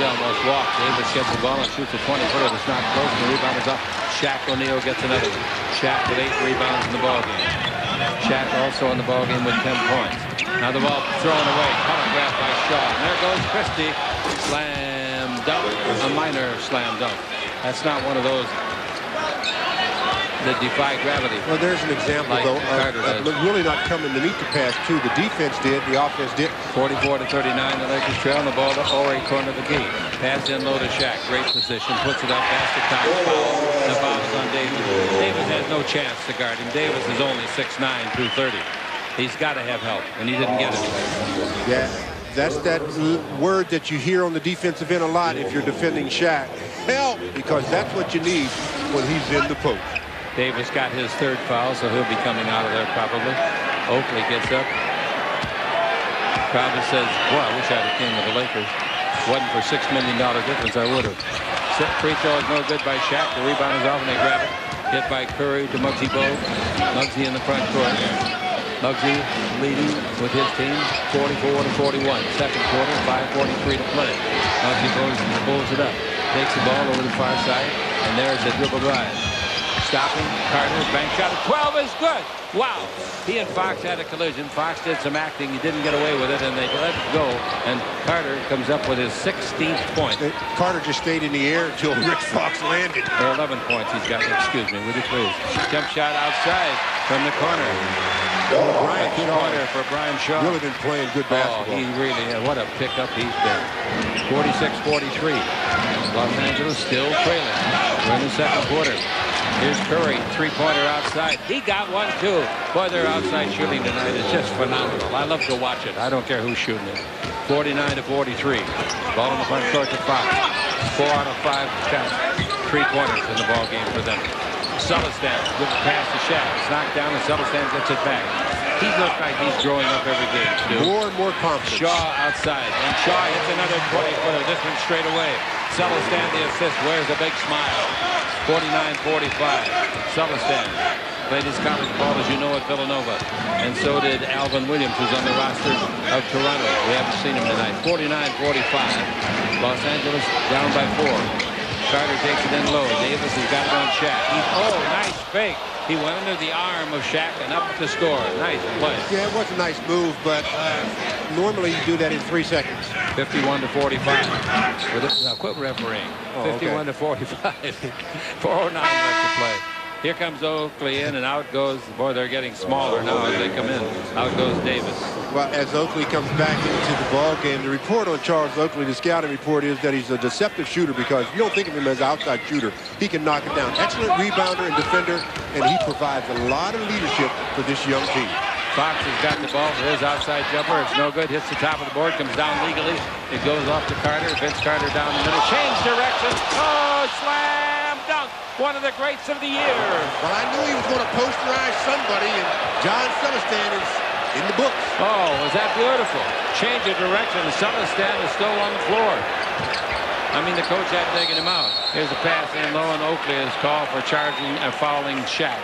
almost walked. Davis gets the ball and shoots a 20-footer. It's not close, and the rebound is up. Shaq O'Neal gets another one. Shaq with 8 rebounds in the ballgame. Shaq also in the ballgame with 10 points. Now the ball thrown away. Telegraphed by Shaw. And there goes Christie. Slam dunk. A minor slam dunk. That's not one of those that defy gravity. Well, there's an example, like though, of really not coming to meet the pass, too. The defense did. The offense did. 44-39. The Lakers trail the ball to Ori, corner of the key. Pass in low to Shaq. Great position. Puts it up. Basket time. Foul. The foul is on Davis. Davis has no chance to guard him. Davis is only 6'9", 230. He's got to have help, and he didn't get it. Yeah, that's that word that you hear on the defensive end a lot if you're defending Shaq. Help, because that's what you need when he's in the post. Davis got his 3rd foul, so he'll be coming out of there probably. Oakley gets up. Crowder says, boy, I wish I'd have came to the Lakers. Wasn't for $6 million difference, I would have. Free throw is no good by Shaq. The rebound is off, and they grab it. Hit by Curry to Muggsy Bogues. Muggsy in the front court. Muggsy leading with his team 44-41. Second quarter, 5:43 to play. Muggsy Bogues pulls it up. Takes the ball over the far side, and there's a dribble drive. Stopping, Carter, bank shot at 12 is good. Wow. He and Fox had a collision. Fox did some acting. He didn't get away with it, and they let it go. And Carter comes up with his 16th point. Carter just stayed in the air until Rick Fox landed. There are 11 points he's got. Excuse me, would you please? Jump shot outside from the corner. Brian Shaw for Brian Shaw. Really been playing good basketball. Oh, he really, what a pickup he's been. 46-43. Los Angeles still trailing. We're in the second quarter. Here's Curry, 3-pointer outside. He got one, too. Boy, their outside shooting tonight is just phenomenal. I love to watch it. I don't care who's shooting it. 49-43. Ball in the front court to Fox. 4 out of 5 shots. 3-pointers in the ball game for them. Celestin with the pass to Shaq. It's knocked down, and Celestin gets it back. He looks like he's growing up every game, Stu. More and more confidence. Shaw outside, and Shaw hits another 20-footer. This one straight away. Celestin the assist. Wears a big smile. 49-45. Celestin played his college ball, as you know, at Villanova. And so did Alvin Williams, who's on the roster of Toronto. We haven't seen him tonight. 49-45. Los Angeles down by 4. Carter takes it in low. Davis has got it on Shaq. Nice fake. He went under the arm of Shaq and up to score. Nice play. Yeah, it was a nice move, but normally you do that in 3 seconds. 51-45. Quit refereeing. 51-45. 4:09 left to play. Here comes Oakley in, and out goes, boy, they're getting smaller now as they come in. Out goes Davis. Well, as Oakley comes back into the ball game, the report on Charles Oakley, the scouting report, is that he's a deceptive shooter because you don't think of him as an outside shooter. He can knock it down. Excellent rebounder and defender, and he provides a lot of leadership for this young team. Fox has got the ball for his outside jumper. It's no good. Hits the top of the board. Comes down legally. It goes off to Carter. Vince Carter down the middle. Change direction. Oh, slam dunk. One of the greats of the year. Well, I knew he was going to posterize somebody, and John Celestin is in the books. Oh, was that beautiful. Change of direction. Celestin is still on the floor. I mean, the coach had taken him out. Here's a pass in low, and Oakley is called for charging and fouling Shaq.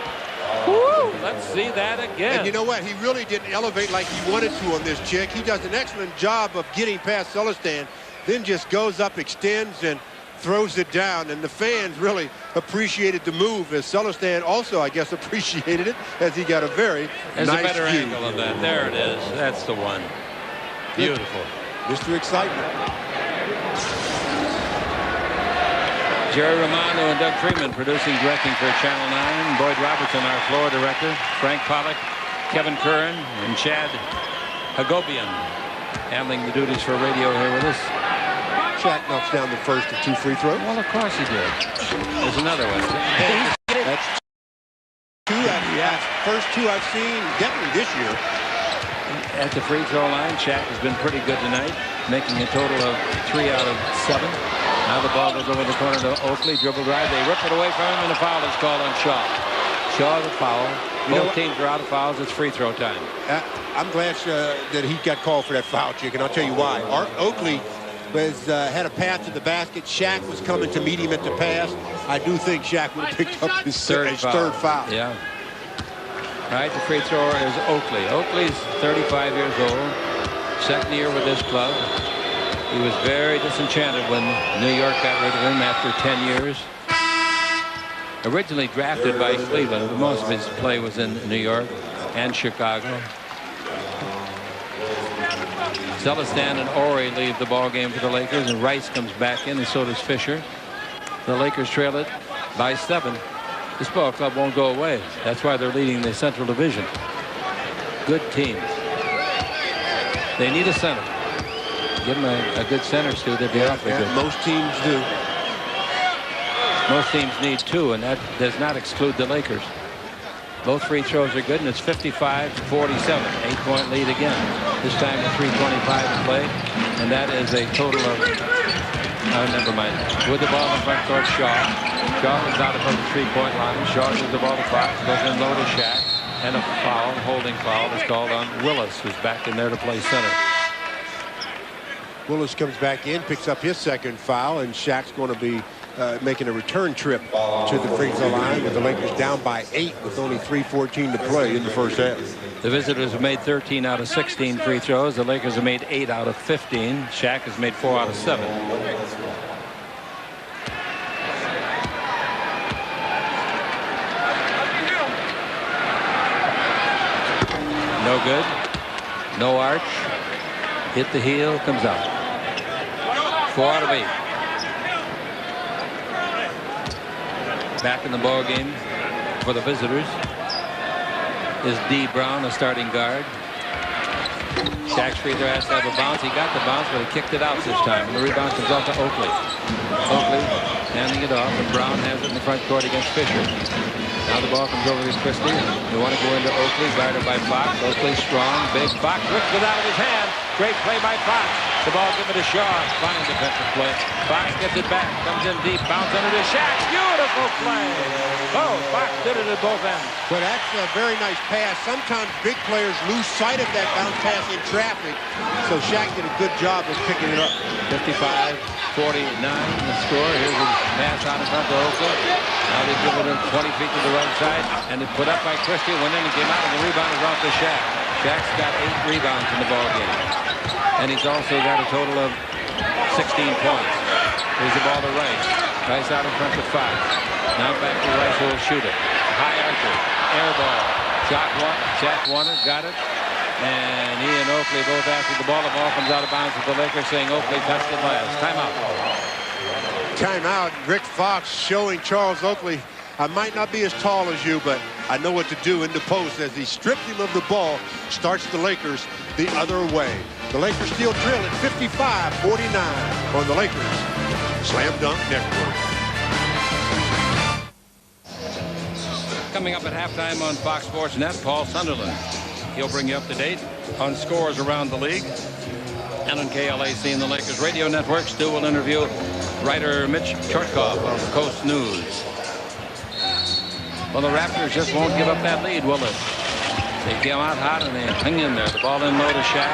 Woo! Let's see that again. And you know what? He really didn't elevate like he wanted to on this chick. He does an excellent job of getting past Celestin, then just goes up, extends, and throws it down. And the fans really appreciated the move, as Celestin also, I guess, appreciated it, as he got a very There's nice a better view. angle of that. There it is. That's the one. Beautiful. Mr. Excitement. Jerry Romano and Doug Freeman producing, directing for Channel 9. Boyd Robertson, our floor director. Frank Pollock, Kevin Curran, and Chad Hagopian handling the duties for radio here with us. Shaq knocks down the first of 2 free throws. Well, of course he did. There's another one. That's two. Yeah, first 2 I've seen definitely this year. At the free throw line, Shaq has been pretty good tonight, making a total of 3 out of 7. Now the ball goes over the corner to Oakley. Dribble drive. They rip it away from him, and a foul is called on Shaw. Shaw the foul. Both teams are out of fouls. It's free throw time. I'm glad that he got called for that foul, Chick, and I'll tell you why. Oakley had a path to the basket. Shaq was coming to meet him at the pass. I do think Shaq would have picked up his third foul. Yeah. All right, the free thrower is Oakley. Oakley's 35 years old, second year with this club. He was very disenchanted when New York got rid of him after 10 years. Originally drafted by Cleveland, but most of his play was in New York and Chicago. Celestin and Ori leave the ball game for the Lakers, and Rice comes back in, and so does Fisher. The Lakers trail it by 7. This ball club won't go away. That's why they're leading the Central Division. Good team. They need a center. Give them a good center, Stu. They'd be awfully good. Most teams do. Most teams need 2, and that does not exclude the Lakers. Both free throws are good, and it's 55-47. 8-point lead again. This time with 3:25 to play, and that is a total of, never mind. With the ball in front court, Shaw. Shaw is out above the 3-point line. Shaw gives the ball to Fox, goes in low to Shaq, and a foul, holding foul, is called on Willis, who's back in there to play center. Willis comes back in, picks up his second foul, and Shaq's going to be making a return trip to the free throw line with the Lakers down by 8 with only 3:14 to play in the first half. The visitors have made 13 out of 16 free throws. The Lakers have made 8 out of 15. Shaq has made 4 out of 7. No good. No arch. Hit the heel, comes out. 4 out of 8. Back in the ball game for the visitors is D. Brown, a starting guard. Shaq's free throw has to have a bounce. He got the bounce, but he kicked it out this time. And the rebound comes off to Oakley. Oakley handing it off, and Brown has it in the front court against Fisher. Now the ball comes over to Christie. They want to go into Oakley, guarded by Fox. Oakley strong, big. Fox rips it out of his hand. Great play by Fox. The ball given to Shaw. Fine defensive play. Fox gets it back. Comes in deep. Bounce under to Shaq. Beautiful play. Oh, Fox did it at both ends. Well, that's a very nice pass. Sometimes big players lose sight of that bounce pass in traffic. So Shaq did a good job of picking it up. 55-49 the score. Here's a pass out in front to Oakley. Now they give it 20 feet to the right side. And it's put up by Christie. Went in and came out, and the rebound is off to Shaq. Shaq's got 8 rebounds in the ball game. And he's also got a total of 16 points. Here's the ball to Rice. Rice out in front to Fox. Now back to Rice, who will shoot it. High archer. Air ball. Shaq Warner got it. And he and Oakley both after the ball. The ball comes out of bounds with the Lakers saying Oakley touched it last. Timeout. Timeout. Rick Fox showing Charles Oakley, I might not be as tall as you, but I know what to do in the post as he stripped him of the ball, starts the Lakers the other way. The Lakers still trail at 55-49 on the Lakers Slam Dunk Network. Coming up at halftime on Fox Sports Net, Paul Sunderland. He'll bring you up to date on scores around the league. And on KLAC and the Lakers Radio Network, Stu will interview writer Mitch Chortkov of Coast News. Well, the Raptors just won't give up that lead, will they? They came out hot and they hung in there. The ball in low to Shaq.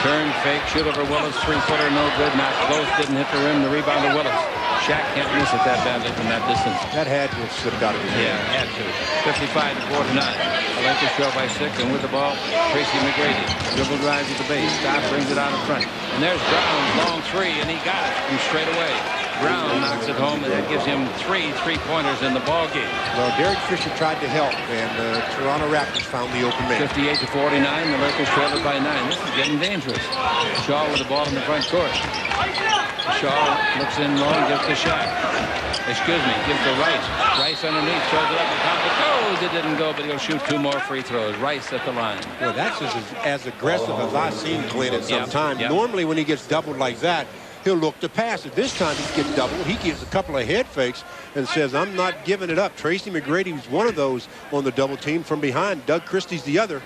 Turn, fake, shoot over Willis. 3-footer, no good. Not close. Didn't hit the rim. The rebound to Willis. Shaq can't miss it that badly from that distance. That had to have slipped out of his hand. Yeah, had to. 55-49. The Lakers trail by 6, and with the ball, Tracy McGrady. Dribble drives at the base. Stop, brings it out in front. And there's Brown's long three, and he got it from straight away. Brown knocks it home, and that gives him 3 3-pointers in the ball game. Well, Derek Fisher tried to help, and the Toronto Raptors found the open man. 58-49. The Lakers trail it by 9. This is getting dangerous. Shaw with the ball in the front court. Shaw looks in long, gives to Shaq. Excuse me, gives to Rice. Rice underneath, throws it up the top. It goes. It didn't go, but he'll shoot 2 more free throws. Rice at the line. Well, that's as aggressive as I've seen Clint at some time. Normally, when he gets doubled like that, he'll look to pass it. This time he gets doubled. He gives a couple of head fakes and says, I'm not giving it up. Tracy McGrady was one of those on the double team from behind. Doug Christie's the other.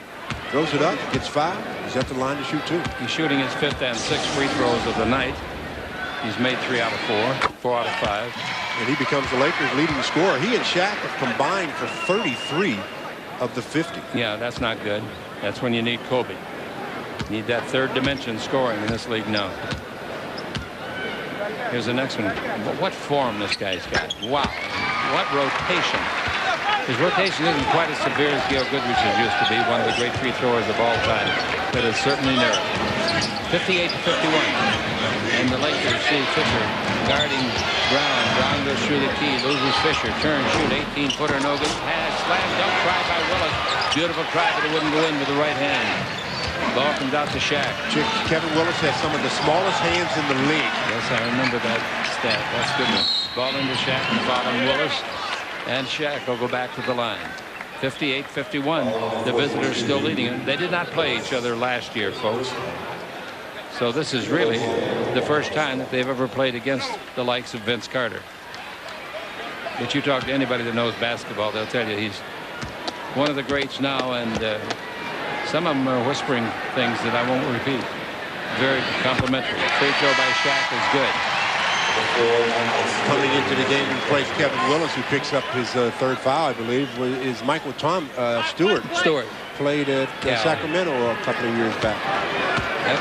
Throws it up, gets fouled. He's at the line to shoot 2. He's shooting his 5th and 6th free throws of the night. He's made 3 out of 4, 4 out of 5. And he becomes the Lakers' leading scorer. He and Shaq have combined for 33 of the 50. Yeah, that's not good. That's when you need Kobe. You need that 3rd dimension scoring in this league now. Here's the next one. What form this guy's got. Wow. What rotation. His rotation isn't quite as severe as Gail Goodrich's used to be, one of the great free throwers of all time, but it's certainly narrow. 58-51. And the Lakers see Fisher guarding Brown. Brown goes through the key, loses Fisher, turns, shoot, 18-footer, no good. Pass, slam dunk try by Willis. Beautiful try, but it wouldn't go in with the right hand. Ball comes out to Shaq. Kevin Willis has some of the smallest hands in the league. Yes, I remember that stat. That's good one. Ball into Shaq and following Willis. And Shaq will go back to the line. 58-51. The visitors still leading it. They did not play each other last year, folks. So this is really the first time that they've ever played against the likes of Vince Carter. But you talk to anybody that knows basketball, they'll tell you he's one of the greats now, and some of them are whispering things that I won't repeat. Very complimentary. Free throw by Shaq is good. Coming into the game in place, Kevin Willis, who picks up his 3rd foul, I believe, is Michael Stewart. Stewart Played at Sacramento a couple of years back. Yep.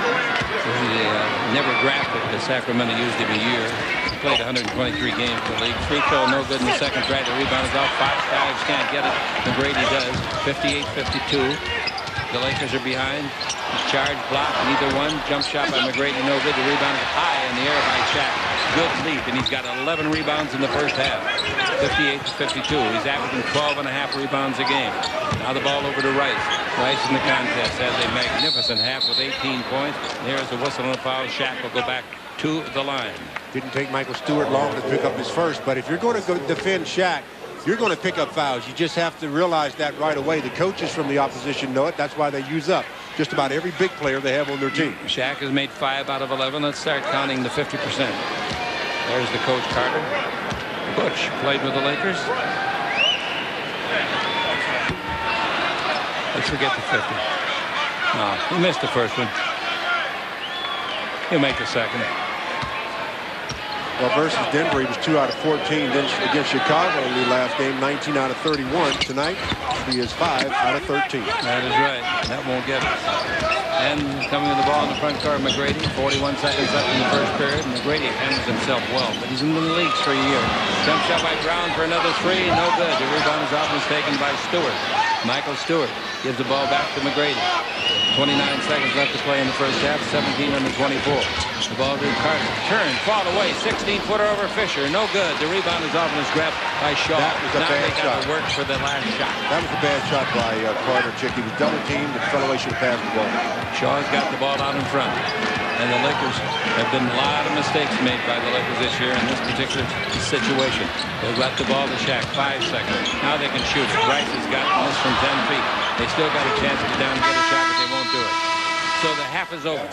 He never drafted to Sacramento, used him a year. He played 123 games in the league. Free throw no good in the second try. The rebound is off. 5 guys can't get it. McGrady does. 58-52. The Lakers are behind. Charge block, neither one. Jump shot by McGrady, no good. The rebound is high in the air by Shaq. Good leap, and he's got 11 rebounds in the first half. 58-52. He's averaging 12.5 rebounds a game. Now the ball over to Rice. Rice in the contest has a magnificent half with 18 points. There's a whistle and a foul. Shaq will go back to the line. Didn't take Michael Stewart long to pick up his first, but if you're going to go defend Shaq, you're going to pick up fouls. You just have to realize that right away. The coaches from the opposition know it. That's why they use up just about every big player they have on their team. Shaq has made 5 out of 11. Let's start counting the 50%. There's the coach, Carter. Butch played with the Lakers. Let's forget the 50. No, he missed the first one. He'll make the second. Well, versus Denver, he was 2 out of 14. Then against Chicago in the last game, 19 out of 31. Tonight, he is 5 out of 13. That is right. That won't get it. And coming to the ball in the front court, McGrady. 41 seconds left in the first period. McGrady handles himself well, but he's in the league for a year. Jump shot by Brown for another 3. No good. The rebound is off and is taken by Stewart. Michael Stewart gives the ball back to McGrady. 29 seconds left to play in the first half. 17 under 24. The ball to Carter. Turn, fall away. 16-footer over Fisher. No good. The rebound is off and is grabbed by Shaw. That was a bad shot. Work for the last shot. That was a bad shot by Carter. Chick. He was double teamed and fell away, should have passed the ball. Shaw's got the ball out in front. And the Lakers have been a lot of mistakes made by the Lakers this year in this particular situation. They've got the ball to Shaq. 5 seconds. Now they can shoot it. Rice has got this from 10 feet. They still got a chance to get down and get a shot, but they won't do it. So the half is over.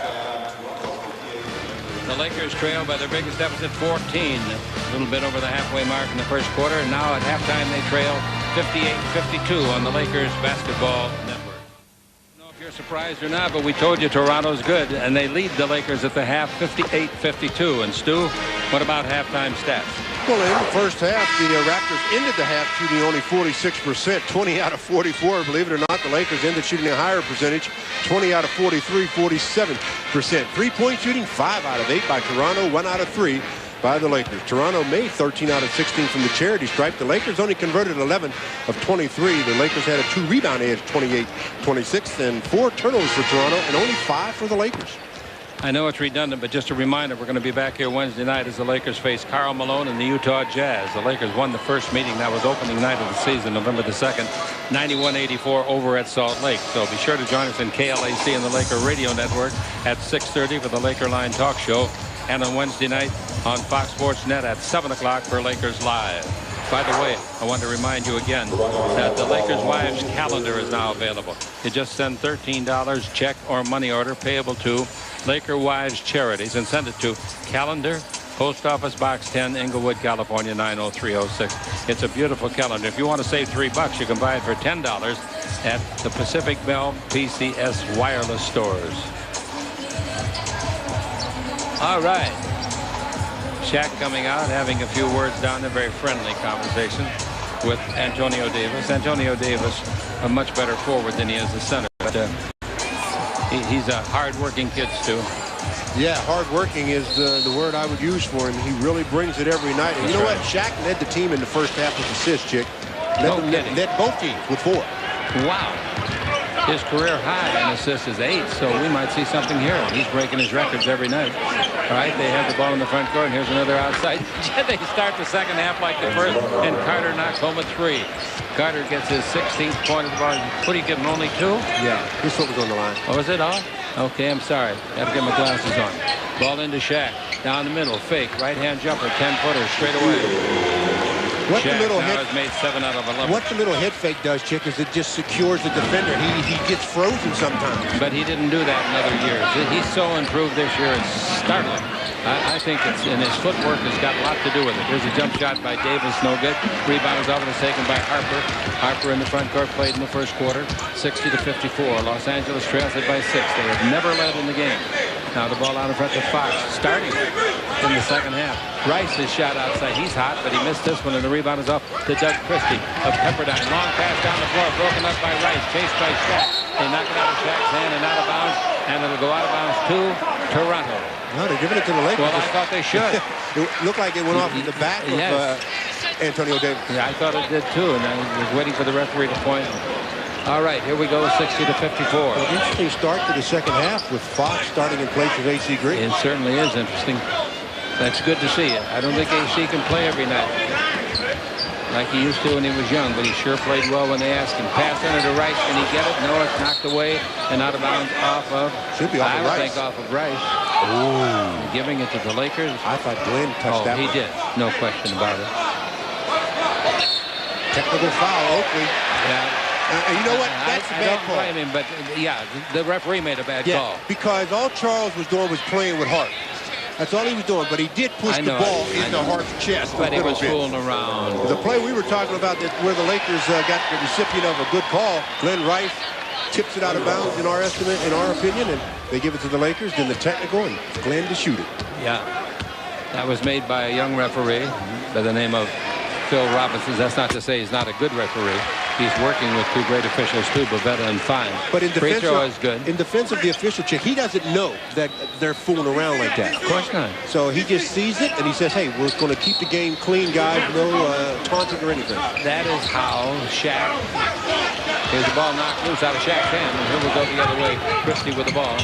The Lakers trail by their biggest deficit, 14. A little bit over the halfway mark in the first quarter. And now at halftime they trail 58-52 on the Lakers Basketball Network. I don't know if you're surprised or not, but we told you Toronto's good, and they lead the Lakers at the half 58-52. And Stu, what about halftime stats? Well, in the first half, the Raptors ended the half shooting only 46%, 20 out of 44. Believe it or not, the Lakers ended shooting a higher percentage, 20 out of 43, 47%. Three-point shooting, 5 out of 8 by Toronto, 1 out of 3 by the Lakers. Toronto made 13 out of 16 from the charity stripe. The Lakers only converted 11 of 23. The Lakers had a 2-rebound edge, 28-26, and 4 turnovers for Toronto and only 5 for the Lakers. I know it's redundant, but just a reminder, we're going to be back here Wednesday night as the Lakers face Karl Malone and the Utah Jazz. The Lakers won the first meeting. That was opening night of the season, November the 2nd, 91-84 over at Salt Lake. So be sure to join us in KLAC and the Laker Radio Network at 6:30 for the Laker Line Talk Show, and on Wednesday night on Fox Sports Net at 7 o'clock for Lakers Live. By the way, I want to remind you again that the Lakers Wives calendar is now available. You just send $13 check or money order payable to Laker Wives Charities and send it to Calendar, Post Office Box 10, Inglewood, California 90306. It's a beautiful calendar. If you want to save $3, you can buy it for $10 at the Pacific Bell PCS wireless stores. All right. Shaq coming out, having a few words down there, very friendly conversation with Antonio Davis. Antonio Davis, a much better forward than he is a center. But he's a hard-working kid, Stu. Yeah, hard-working is the word I would use for him. He really brings it every night. And you know what? Shaq led the team in the first half with assists, Chick. Led both teams with 4. Wow. His career high in assists is 8, so we might see something here. He's breaking his records every night. All right, they have the ball in the front court, and here's another outside. They start the second half like the first, and Carter knocks home a 3. Carter gets his 16th point of the ball. What do you give him, only 2? Yeah, his foot was on the line. Oh, is it all? Okay, I'm sorry. Got to get my glasses on. Ball into Shaq. Down the middle, fake, right-hand jumper, 10-footer, straight away. What Shaq the little now has made 7 out of 11. What the little head fake does, Chick, is it just secures the defender. He gets frozen sometimes. But he didn't do that in other years. He's so improved this year, it's startling. I think it's, and his footwork has got a lot to do with it. Here's a jump shot by Davis, no good. Rebound is over and taken by Harper. Harper in the front court, played in the first quarter, 60-54. Los Angeles trails it by 6. They have never led in the game. Now the ball out in front to Fox, starting in the second half. Rice's shot outside. He's hot, but he missed this one, and the rebound is off to Doug Christie of Pepperdine. Long pass down the floor, broken up by Rice, chased by Shaq. They knock it out of Shaq's hand and out of bounds, and it'll go out of bounds to Toronto. No, they're giving it to the Lakers. Well, I thought they should. It looked like it went off the back of Antonio Davis. Yeah, I thought it did too, and I was waiting for the referee to point. All right, here we go, 60-54. Well, interesting start to the second half with Fox starting in place of A.C. Green. It certainly is interesting. That's good to see it. I don't think A.C. can play every night like he used to when he was young, but he sure played well when they asked him. Pass under to Rice. Can he get it? No, it's knocked away and out of bounds off of, should be off of Rice. I think off of Rice. Ooh. Giving it to the Lakers. I thought Glenn touched that one. He did. No question about it. Technical foul, Oakley. Yeah. And you know what? That's a bad call. I don't blame him, but yeah, the referee made a bad call. Because all Charles was doing was playing with Hart. That's all he was doing, but he did push the ball into Hart's chest. But he was fooling around. The play we were talking about, where the Lakers got the recipient of a good call, Glenn Rice tips it out of bounds in our estimate, in our opinion, and they give it to the Lakers, then the technical, and Glenn to shoot it. Yeah, that was made by a young referee by the name of Phil Robinson. That's not to say he's not a good referee. He's working with 2 great officials too, Bavetta and Fine. But in free defense, throw is good. In defense of the official, Chick, he doesn't know that they're fooling around like that. Of course not. So he just sees it and he says, "Hey, we're going to keep the game clean, guys. No taunting or anything." That is how Shaq. Here's the ball knocked loose out of Shaq's hand, and here we go the other way. Christie with the ball.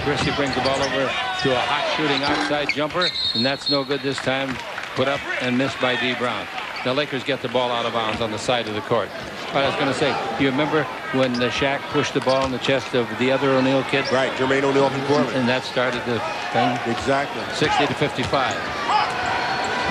Christie brings the ball over to a hot shooting outside jumper, and that's no good this time. Put up and missed by D. Brown. The Lakers get the ball out of bounds on the side of the court. I was going to say, you remember when Shaq pushed the ball in the chest of the other O'Neal kid? Right, Jermaine O'Neal from Portland. And that started the thing? Exactly. 60-55.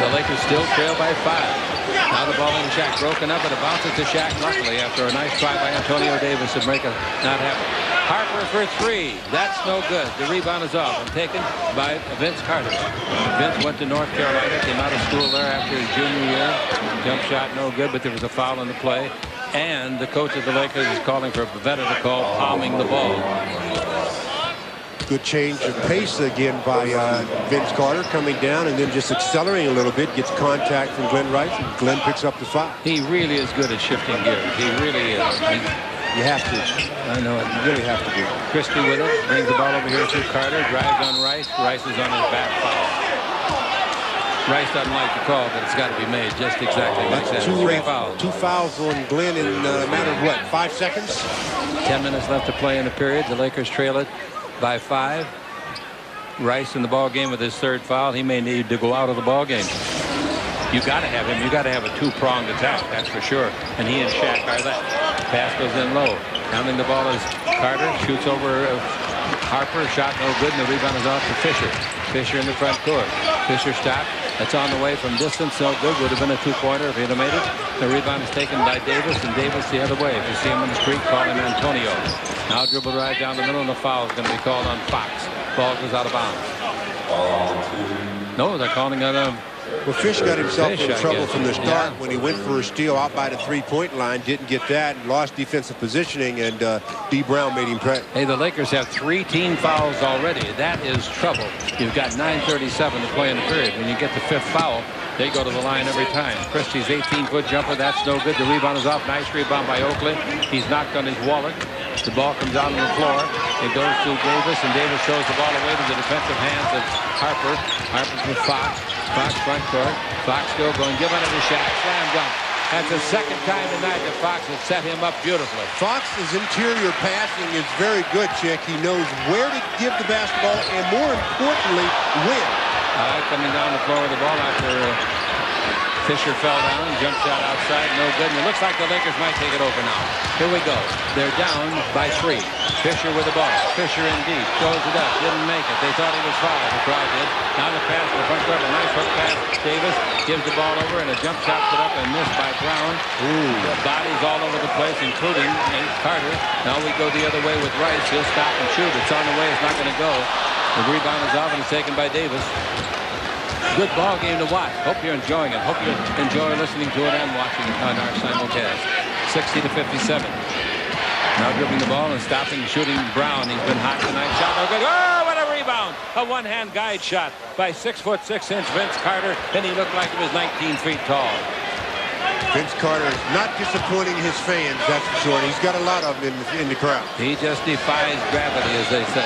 The Lakers still trail by 5. Now the ball in Shaq, broken up, and it bounces to Shaq, luckily, after a nice try by Antonio Davis to make it not happen. Harper for 3. That's no good. The rebound is off and taken by Vince Carter. Vince went to North Carolina, came out of school there after his junior year. Jump shot no good, but there was a foul in the play. And the coach of the Lakers is calling for Bavetta to call palming the ball. Good change of pace again by Vince Carter, coming down and then just accelerating a little bit. Gets contact from Glenn Rice, and Glenn picks up the foul. He really is good at shifting gears. He really is. You have to. I know it. You really have to do. Christie with it. Brings the ball over here to Carter. Drives on Rice. Rice is on his back foul. Rice doesn't like the call, but it's got to be made just exactly like that. Three fouls. 2 fouls on Glenn in a matter of what, 5 seconds? 10 minutes left to play in the period. The Lakers trail it by 5. Rice in the ball game with his 3rd foul. He may need to go out of the ball game. You got to have him. You got to have a 2-pronged attack, that's for sure. And he and Shaq are that. Pass goes in low. Handling the ball is Carter. Shoots over Harper. Shot no good, and the rebound is off to Fisher. Fisher in the front court. Fisher shot. That's on the way from distance. No good. Would have been a 2-pointer if he'd have made it. The rebound is taken by Davis, and Davis the other way. If you see him in the street, call him Antonio. Now dribble right down the middle, and the foul is going to be called on Fox. Ball goes out of bounds. No, they're calling it Well, Fish got himself in trouble from the start when he went for a steal out by the 3-point line. Didn't get that. Lost defensive positioning, and D. Brown made him pay. Hey, the Lakers have 3 team fouls already. That is trouble. You've got 9:37 to play in the period. When you get the 5th foul, they go to the line every time. Christie's 18-foot jumper. That's no good. The rebound is off. Nice rebound by Oakley. He's knocked on his wallet. The ball comes out on the floor. It goes to Davis, and Davis throws the ball away to the defensive hands of Harper. Harper to Fox. Fox front court. Fox still going. Giving it a shot. Slam dunk. That's the 2nd time tonight that Fox has set him up beautifully. Fox's interior passing is very good, Chick. He knows where to give the basketball, and more importantly, when. Coming down the floor with the ball after Fisher fell down. Jump shot outside. No good. And it looks like the Lakers might take it over now. Here we go. They're down by 3. Fisher with the ball. Fisher in deep. Throws it up. Didn't make it. They thought he was fouled. The crowd did. Now the pass to the front court. A nice hook pass. Davis gives the ball over, and a jump shot put up and missed by Brown. The bodies all over the place, including Carter. Now we go the other way with Rice. He'll stop and shoot. It's on the way. It's not going to go. The rebound is off, and it's taken by Davis. Good ball game to watch. Hope you're enjoying it. Hope you enjoy listening to it and watching it on our simulcast. 60-57. Now dribbling the ball and stopping, shooting Brown. He's been hot tonight. Shot no good. Oh, what a rebound! A one-hand guide shot by 6'6" Vince Carter, and he looked like he was 19 feet tall. Vince Carter is not disappointing his fans, that's for sure. He's got a lot of them in the crowd. He just defies gravity, as they say.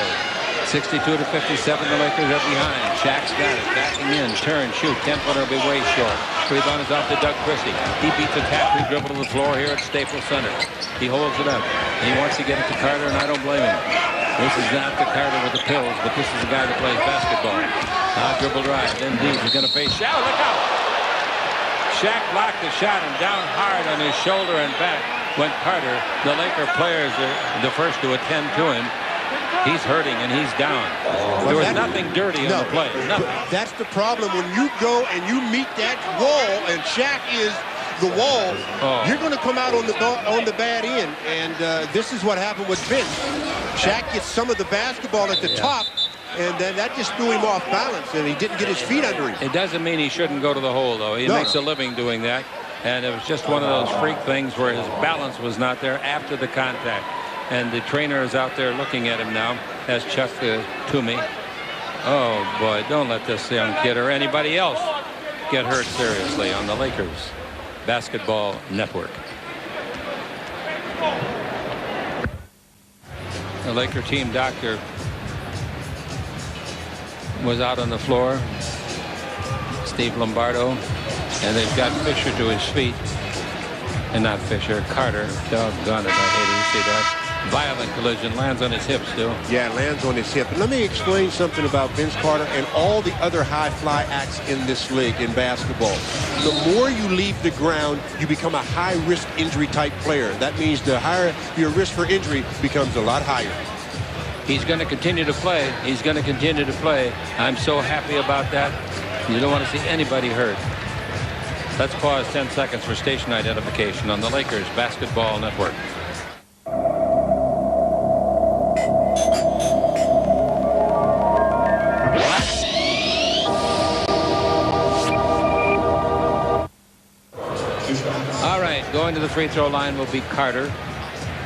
62-57, the Lakers are behind. Shaq's got it, backing in, turn, shoot, 10-footer will be way short. Rebound is off to Doug Christie. He beats a tap-free dribble to the floor here at Staples Center. He holds it up. He wants to get it to Carter, and I don't blame him. This is not the Carter with the pills, but this is the guy that plays basketball. Now dribble drive, then deep. He's going to face Shaq. Look out! Shaq blocked the shot and down hard on his shoulder and back went Carter. The Laker players are the first to attend to him. He's hurting and he's down. There was nothing dirty on the play. Nothing. That's the problem. When you go and you meet that wall, and Shaq is the wall, you're going to come out on the bad end. And this is what happened with Vince. Shaq gets some of the basketball at the top, and then that just threw him off balance, and he didn't get his feet under him. It doesn't mean he shouldn't go to the hole, though. He makes a living doing that. And it was just one of those freak things where his balance was not there after the contact. And the trainer is out there looking at him now, as Chuck Toomey. Oh, boy, don't let this young kid or anybody else get hurt seriously on the Lakers Basketball Network. The Laker team doctor was out on the floor, Steve Lombardo, and they've got Fisher to his feet. And not Fisher, Carter. Doggone it, I hate to see that. Violent collision, lands on his hips still. Yeah, lands on his hip. And let me explain something about Vince Carter and all the other high-fly acts in this league in basketball. The more you leave the ground, you become a high-risk injury type player. That means the higher your risk for injury becomes a lot higher. He's going to continue to play. He's going to continue to play. I'm so happy about that. You don't want to see anybody hurt. Let's pause 10 seconds for station identification on the Lakers Basketball Network. All right, going to the free throw line will be Carter.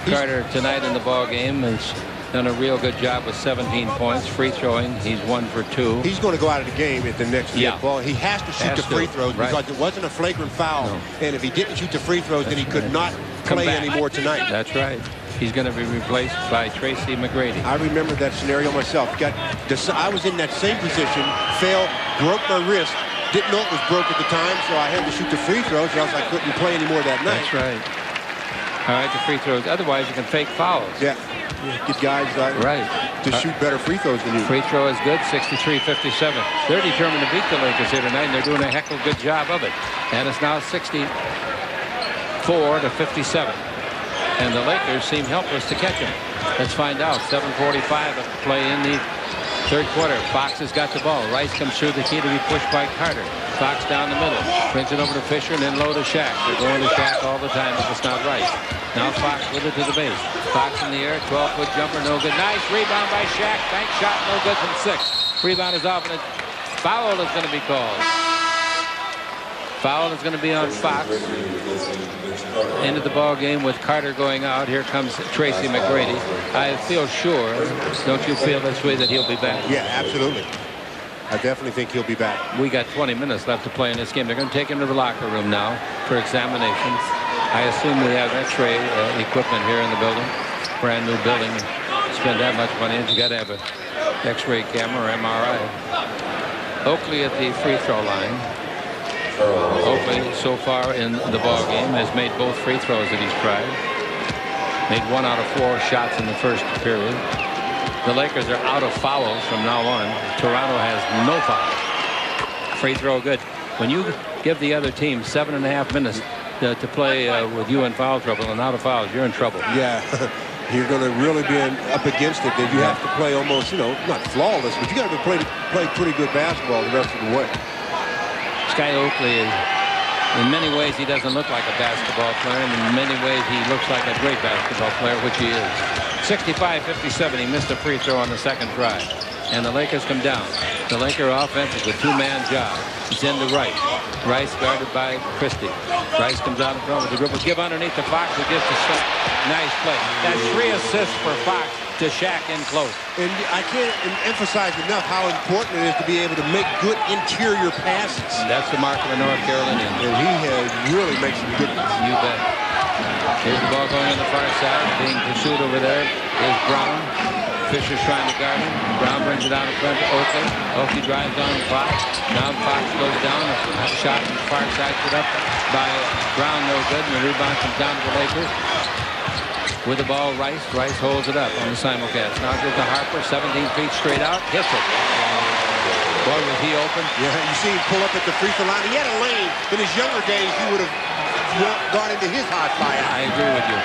Carter tonight in the ball game has done a real good job with 17 points. Free throwing, he's 1 for 2. He's going to go out of the game at the next ball. He has to shoot the free throws because it wasn't a flagrant foul. No. And if he didn't shoot the free throws, then he could not play anymore tonight. That's right. He's going to be replaced by Tracy McGrady. I remember that scenario myself. I was in that same position, fell, broke my wrist, didn't know it was broke at the time, so I had to shoot the free throws, or else I couldn't play anymore that night. That's right. All right, the free throws. Otherwise, you can fake fouls. Yeah. Get guys to shoot better free throws than you. Free throw is good, 63-57. They're determined to beat the Lakers here tonight, and they're doing a heck of a good job of it. And it's now 64-57. And the Lakers seem helpless to catch them. Let's find out. 7:45 of play in the third quarter. Fox has got the ball. Rice comes through the key to be pushed by Carter. Fox down the middle. Brings it over to Fisher and then low to Shaq. They're going to Shaq all the time if it's not Rice. Now Fox with it to the base. Fox in the air. 12-foot jumper. No good. Nice rebound by Shaq. Bank shot. No good from 6. Rebound is off and a foul is going to be called. Foul is going to be on Fox. Into the ball game with Carter going out. Here comes Tracy McGrady. I feel sure, don't you feel this way, that he'll be back? Yeah, absolutely. I definitely think he'll be back. We got 20 minutes left to play in this game. They're going to take him to the locker room now for examination. I assume we have X-ray equipment here in the building. Brand new building. Spend that much money, and you got to have an X-ray camera or MRI. Oakley at the free throw line. Oakley, so far in the ball game, has made both free throws that he's tried. Made 1 out of 4 shots in the first period. The Lakers are out of fouls from now on. Toronto has no fouls. Free throw good. When you give the other team 7.5 minutes to play with you in foul trouble and out of fouls, you're in trouble. Yeah. You're going to really be up against it. That you have to play almost, not flawless, but you got to play pretty good basketball the rest of the way. Sky Oakley is, in many ways, he doesn't look like a basketball player, and in many ways he looks like a great basketball player, which he is. 65-57. He missed a free throw on the second try, and the Lakers come down. The Laker offense is a two-man job. It's into Rice. Rice guarded by Christie. Rice comes out in front with the dribble. Give underneath to Fox, who gives to Shaq. Nice play. That's 3 assists for Fox to Shaq in close. And I can't emphasize enough how important it is to be able to make good interior passes. And that's the mark of a North Carolinian. And he has really made some good ones. You bet. Here's the ball going on the far side. Being pursued over there is Brown. Fisher's trying to guard him. Brown brings it out in front to Oakley. Oakley drives on Fox. Now Fox goes down. A shot from the far side put up by Brown, no good. And the rebound comes down to the Lakers. With the ball, Rice. Rice holds it up on the simulcast. Now gives to Harper. 17 feet straight out. Hits it. Boy, was he open. Yeah, you see him pull up at the free throw line. He had a lane. In his younger days, he would have gone into his hot fire. I agree with you.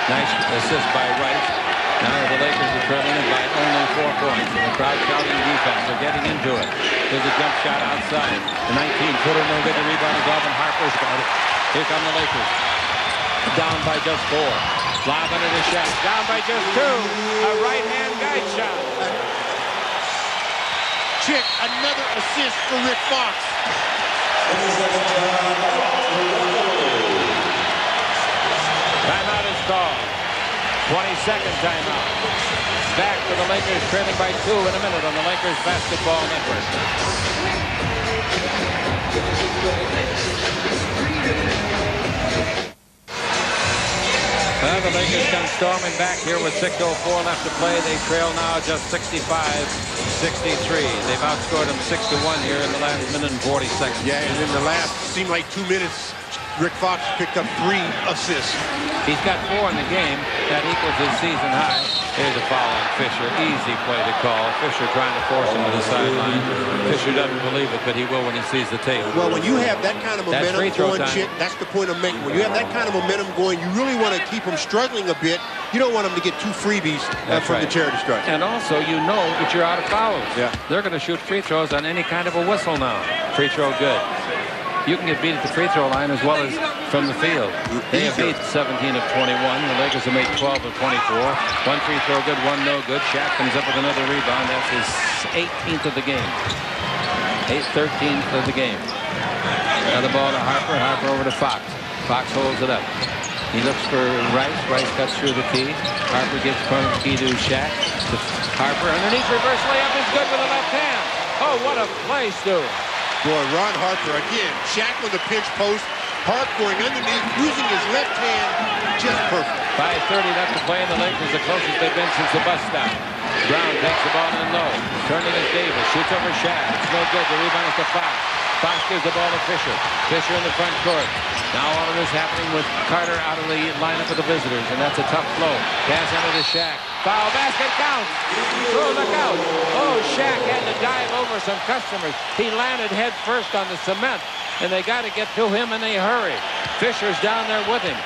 Nice assist by Rice. Now the Lakers are trailing it by only 4 points. The crowd shouting defense. They're getting into it. There's a jump shot outside. The 19-footer, no good. The rebound is off, and Harper's got it. Here come the Lakers. Down by just 4. Lob under the shot. Down by just 2. A right-hand guide shot. Chick, another assist for Rick Fox. Timeout is called. 22nd timeout. Back to the Lakers, trailing by 2 in a minute on the Lakers Basketball Network. Well, the Lakers come storming back here with 6:04 left to play. They trail now just 65-63. They've outscored them 6-1 here in the last minute and 40 seconds. Yeah, and in the last, seemed like 2 minutes, Rick Fox picked up 3 assists. He's got 4 in the game. That equals his season high. Here's a foul on Fisher. Easy play to call. Fisher trying to force him to the sideline. Fisher doesn't believe it, but he will when he sees the tape. Well, when you have that kind of momentum going, Chick, that's the point I'm making. When you have that kind of momentum going, you really want to keep them struggling a bit. You don't want them to get 2 freebies from the charity stripe. And also, you know that you're out of fouls. Yeah. They're going to shoot free throws on any kind of a whistle now. Free throw good. You can get beat at the free throw line as well as from the field. They have beat 17 of 21. The Lakers have made 12 of 24. 1 free throw good, 1 no good. Shaq comes up with another rebound. That's his 18th of the game. 13th of the game. Now the ball to Harper. Harper over to Fox. Fox holds it up. He looks for Rice. Rice cuts through the key. Harper gets front of the key to Shaq. To Harper underneath, reverse layup is good with the left hand. Oh, what a play, Stu. Boy, Ron Harper again. Shaq with the pinch post. Hart going underneath, using his left hand, just perfect. 5:30 left to play in the Lakers, the closest they've been since the bus stop. Brown takes the ball in low. Turning is Davis. Shoots over Shaq. It's no good. The rebound is to Fox. Fox gives the ball to Fisher. Fisher in the front court. Now all of this happening with Carter out of the lineup of the visitors, and that's a tough blow. Pass under to Shaq. Foul basket counts. Oh, look out. Oh, Shaq had to dive over some customers. He landed head first on the cement, and they got to get to him in a hurry. Fisher's down there with him.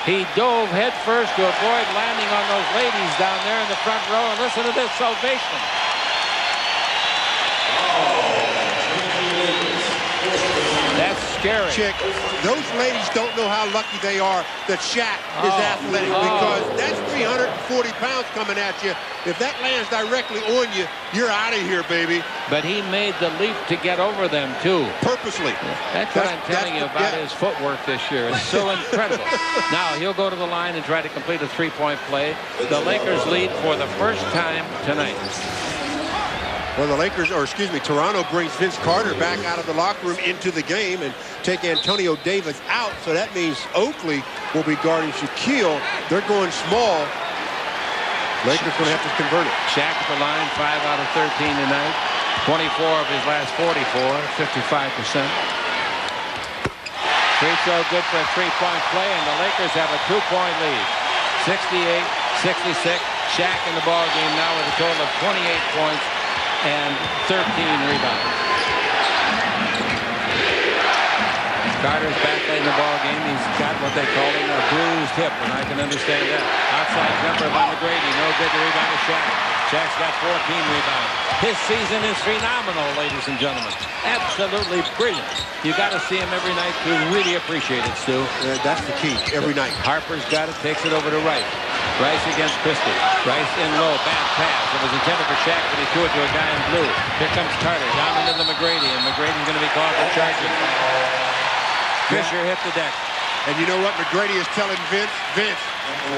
He dove head first to avoid landing on those ladies down there in the front row, and listen to this ovation. That's scary. Chick, those ladies don't know how lucky they are that Shaq is athletic, because that's 340 pounds coming at you. If that lands directly on you, you're out of here, baby. But he made the leap to get over them, too. Purposely. That's what I'm telling you about his footwork this year. It's so incredible. Now he'll go to the line and try to complete a three-point play. The Lakers lead for the first time tonight. Well, the Lakers, or excuse me, Toronto brings Vince Carter back out of the locker room into the game and take Antonio Davis out. So that means Oakley will be guarding Shaquille. They're going small. Lakers going to have to convert it. Shaq at the line, 5 out of 13 tonight. 24 of his last 44, 55%. Free throw good for a three-point play, and the Lakers have a two-point lead. 68-66. Shaq in the ball game now with a total of 28 points and 13 rebounds. Carter's back in the ball game. He's got what they call him a bruised hip, and I can understand that. Outside jumper by McGrady. No good to rebound to Shaq. Shaq's got 14 rebounds. His season is phenomenal, ladies and gentlemen. Absolutely brilliant. You got to see him every night to really appreciate it, Stu. That's the key, every night. Harper's got it, takes it over to Rice. Rice against Christie. Rice in low, bad pass. It was intended for Shaq, but he threw it to a guy in blue. Here comes Carter, down into the McGrady, and McGrady's going to be called for charging. Fisher hit the deck. And you know what McGrady is telling Vince? Vince,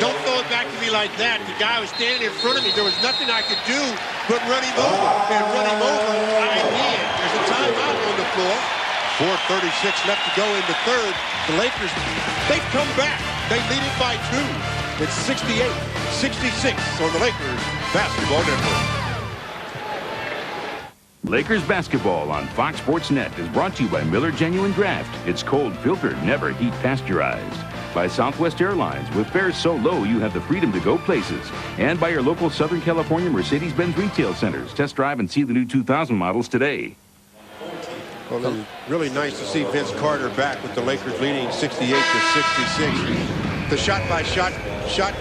don't throw it back to me like that. The guy was standing in front of me. There was nothing I could do but run him over. And run him over, I did. There's a timeout on the floor. 4:36 left to go in the third. The Lakers, they've come back. They lead it by 2. It's 68-66 on the Lakers Basketball Network. Lakers basketball on Fox Sports Net is brought to you by Miller Genuine Draft. It's cold filtered, never heat pasteurized. By Southwest Airlines, with fares so low you have the freedom to go places. And by your local Southern California Mercedes-Benz retail centers. Test drive and see the new 2000 models today. Well, it's really nice to see Vince Carter back with the Lakers leading 68-66. The shot-by-shot chart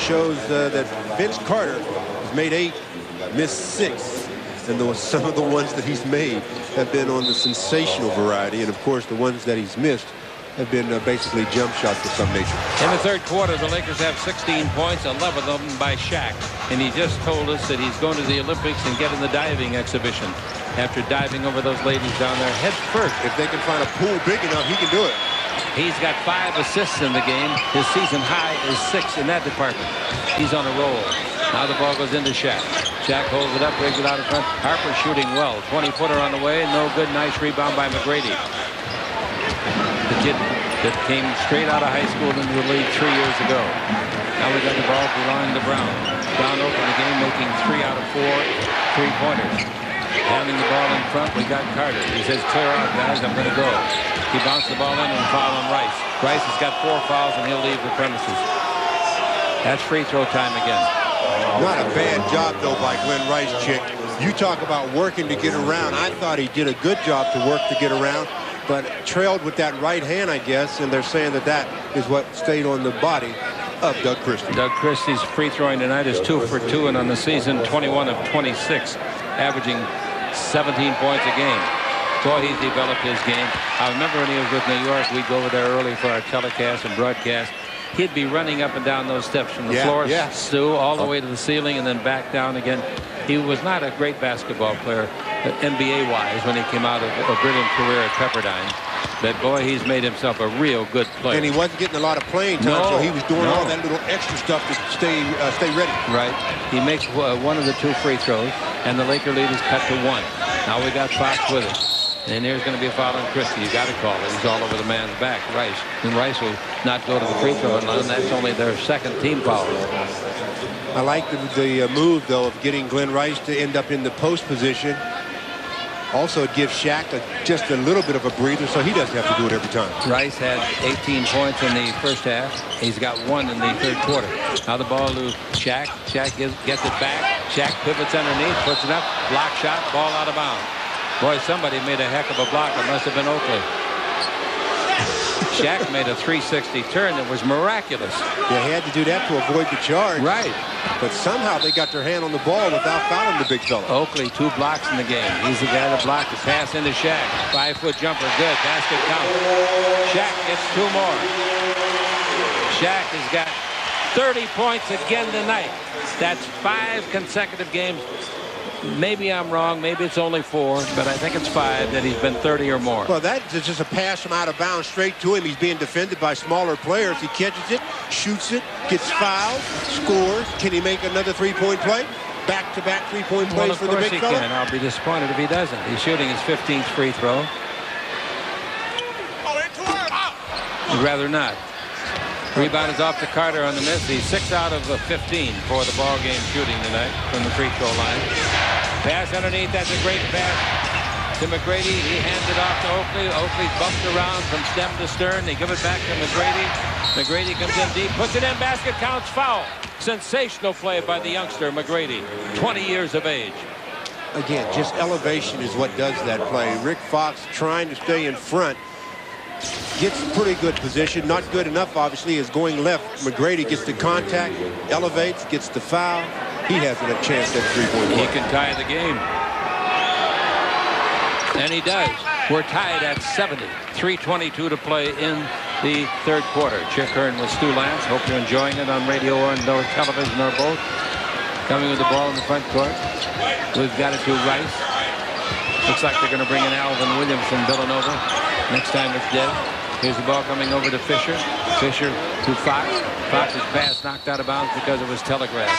shows that Vince Carter has made 8, missed 6. And some of the ones that he's made have been on the sensational variety. And, of course, the ones that he's missed have been basically jump shots of some nature. In the third quarter, the Lakers have 16 points, 11 of them by Shaq. And he just told us that he's going to the Olympics and getting the diving exhibition after diving over those ladies down there head first. If they can find a pool big enough, he can do it. He's got 5 assists in the game. His season high is 6 in that department. He's on a roll. Now the ball goes into Shaq. Shaq holds it up, brings it out in front. Harper shooting well. 20-footer on the way. No good. Nice rebound by McGrady. The kid that came straight out of high school into the league 3 years ago. Now we got the ball belonging to Brown. Brown opened the game, making 3 out of 4 3-pointers. Handing the ball in front, we got Carter. He says, clear out, guys, I'm going to go. He bounced the ball in and fouled on Rice. Rice has got 4 fouls, and he'll leave the premises. That's free throw time again. Not a bad job, though, by Glenn Rice, Chick. You talk about working to get around. I thought he did a good job to work to get around, but trailed with that right hand, I guess, and they're saying that that is what stayed on the body of Doug Christie. Doug Christie's free throwing tonight is 2 for 2, and on the season, 21 of 26, averaging 17 points a game. Boy, he's developed his game. I remember when he was with New York, we'd go over there early for our telecast and broadcast. He'd be running up and down those steps from the floor, Stu, all the way to the ceiling and then back down again. He was not a great basketball player, NBA-wise, when he came out of a brilliant career at Pepperdine. But, boy, he's made himself a real good player. And he wasn't getting a lot of playing time, so he was doing all that little extra stuff to stay ready. Right. He makes 1 of the 2 free throws, and the Laker lead is cut to 1. Now we got Fox with it. And there's going to be a foul on Christie. You got to call it. He's all over the man's back, Rice. And Rice will not go to the free throw line. That's only their 2nd team foul. I like the move, though, of getting Glenn Rice to end up in the post position. Also, it gives Shaq just a little bit of a breather, so he doesn't have to do it every time. Rice had 18 points in the first half. He's got 1 in the third quarter. Now the ball to Shaq. Shaq gets it back. Shaq pivots underneath, puts it up, block shot, ball out of bounds. Boy, somebody made a heck of a block. It must have been Oakley. Shaq made a 360 turn that was miraculous. They had to do that to avoid the charge. Right. But somehow they got their hand on the ball without fouling the big fella. Oakley, 2 blocks in the game. He's the guy that blocked the pass into Shaq. 5-foot jumper, good. Basket count. Shaq gets 2 more. Shaq has got 30 points again tonight. That's 5 consecutive games. Maybe I'm wrong. Maybe it's only 4, but I think it's 5 that he's been 30 or more. Well, that is just a pass from out of bounds straight to him. He's being defended by smaller players. He catches it, shoots it, gets fouled, scores. Can he make another 3-point play? Back-to-back 3-point plays for the big fella? Of course he can. I'll be disappointed if he doesn't. He's shooting his 15th free throw. He'd rather not. Rebound is off to Carter on the miss. He's 6 out of 15 for the ball game shooting tonight from the free throw line. Pass underneath. That's a great pass to McGrady. He hands it off to Oakley. Oakley bumped around from stem to stern. They give it back to McGrady. McGrady comes in deep, puts it in. Basket counts, foul. Sensational play by the youngster McGrady, 20 years of age. Again, just elevation is what does that play. Rick Fox trying to stay in front. Gets pretty good position. Not good enough, obviously, is going left. McGrady gets the contact, elevates, gets the foul. He hasn't a chance at 3-point play. He can tie the game. And he does. We're tied at 70. 3:22 to play in the third quarter. Chick Hearn with Stu Lance. Hope you're enjoying it on radio or no television or both. Coming with the ball in the front court. We've got it to Rice. Looks like they're going to bring in Alvin Williams from Villanova. Next time it's dead. Here's the ball coming over to Fisher. Fisher to Fox. Fox's pass knocked out of bounds because it was telegraphed.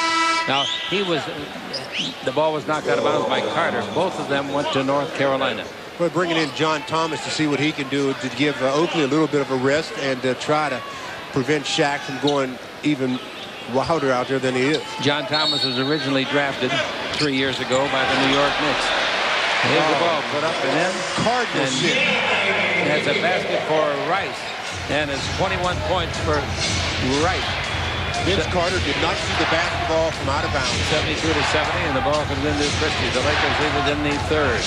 Now, the ball was knocked out of bounds by Carter. Both of them went to North Carolina. We're bringing in John Thomas to see what he can do to give Oakley a little bit of a rest and try to prevent Shaq from going even wilder out there than he is. John Thomas was originally drafted 3 years ago by the New York Knicks. Here's the ball put up and in. Cardinals. That's a basket for Rice. And it's 21 points for Rice. Vince Carter did not see the basketball from out of bounds. 72 to 70, and the ball comes into Christie. The Lakers lead it in the third.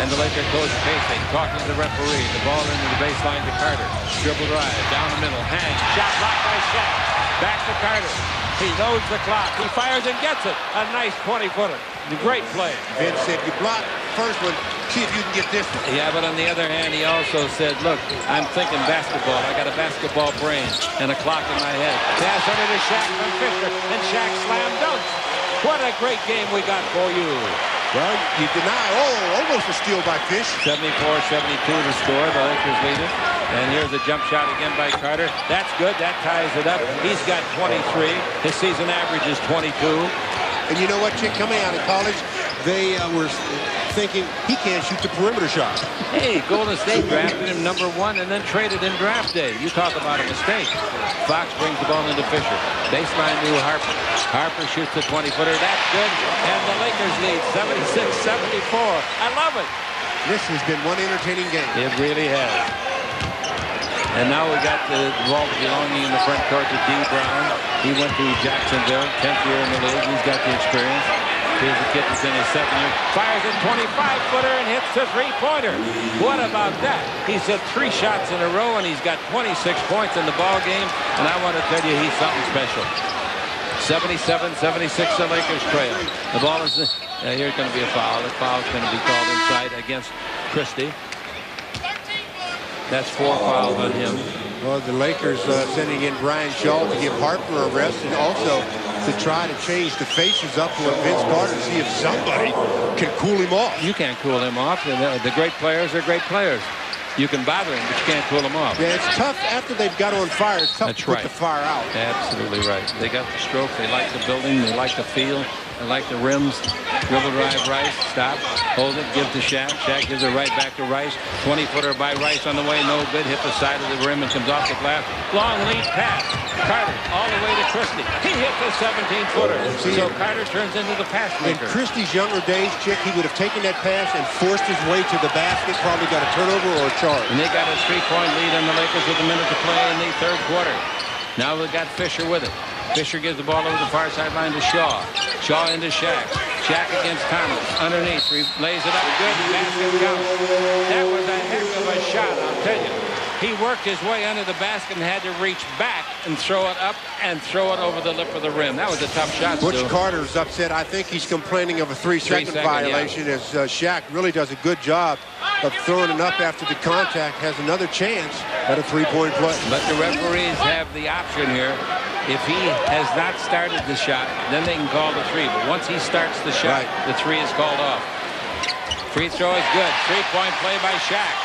And the Lakers coach pacing, talking to the referee. The ball into the baseline to Carter. Dribble drive, down the middle, hang. Shot blocked by Shaq. Back to Carter. He knows the clock. He fires and gets it. A nice 20-footer. Great play. Vince said, you block first one, see if you can get this one. Yeah, but on the other hand, he also said, look, I'm thinking basketball. I got a basketball brain and a clock in my head. Pass under to Shaq from Fisher, and Shaq slam dunks. What a great game we got for you. Well, you deny, almost a steal by Fish. 74-72 to score. The Lakers lead it. And here's a jump shot again by Carter. That's good. That ties it up. He's got 23. His season average is 22. And you know what, Chick? Coming out of college, they were thinking he can't shoot the perimeter shot. Hey, Golden State drafted him #1 and then traded in draft day. You talk about a mistake. Fox brings the ball into Fisher. Baseline to Harper. Harper shoots the 20-footer. That's good. And the Lakers lead 76-74. I love it. This has been one entertaining game. It really has. And now we got the ball belonging in the front court to D. Brown. He went to Jacksonville, 10th year in the league. He's got the experience. Here's the kid that's in his 2nd year. Fires a 25-footer and hits the 3-pointer. What about that? He's hit 3 shots in a row, and he's got 26 points in the ball game. And I want to tell you, he's something special. 77-76, the Lakers trail. The ball is... here's going to be a foul. The foul's going to be called inside against Christie. That's 4 fouls on him. Well, the Lakers sending in Brian Shaw to give Harper a rest and also to try to change the faces up to Vince Carter to see if somebody can cool him off. You can't cool him off. The great players are great players. You can bother him, but you can't cool him off. Yeah, it's tough after they've got on fire. It's tough to put the fire out. Absolutely right. They got the stroke. They like the building. They like the feel. I like the rims. Dribble drive Rice. Stop. Hold it. Give to Shaq. Shaq gives it right back to Rice. 20-footer by Rice on the way. No good. Hit the side of the rim and comes off the glass. Long lead pass. Carter all the way to Christie. He hit the 17-footer. So Carter turns into the pass maker. In Christie's younger days, Chick, he would have taken that pass and forced his way to the basket. Probably got a turnover or a charge. And they got a 3-point lead on the Lakers with a minute to play in the third quarter. Now they've got Fisher with it. Fisher gives the ball over the far sideline to Shaw. Shaw into Shaq. Shaq against Thomas. Underneath. Lays it up. Good. Basket counts. That was a heck of a shot, I'll tell you. He worked his way under the basket and had to reach back and throw it up and throw it over the lip of the rim. That was a tough shot, Butch Stu. Carter's upset. I think he's complaining of a 3-second violation, as Shaq really does a good job of throwing it up after the contact. Has another chance at a 3-point play. But the referees have the option here. If he has not started the shot, then they can call the 3. But once he starts the shot, the 3 is called off. Free throw is good. 3-point play by Shaq.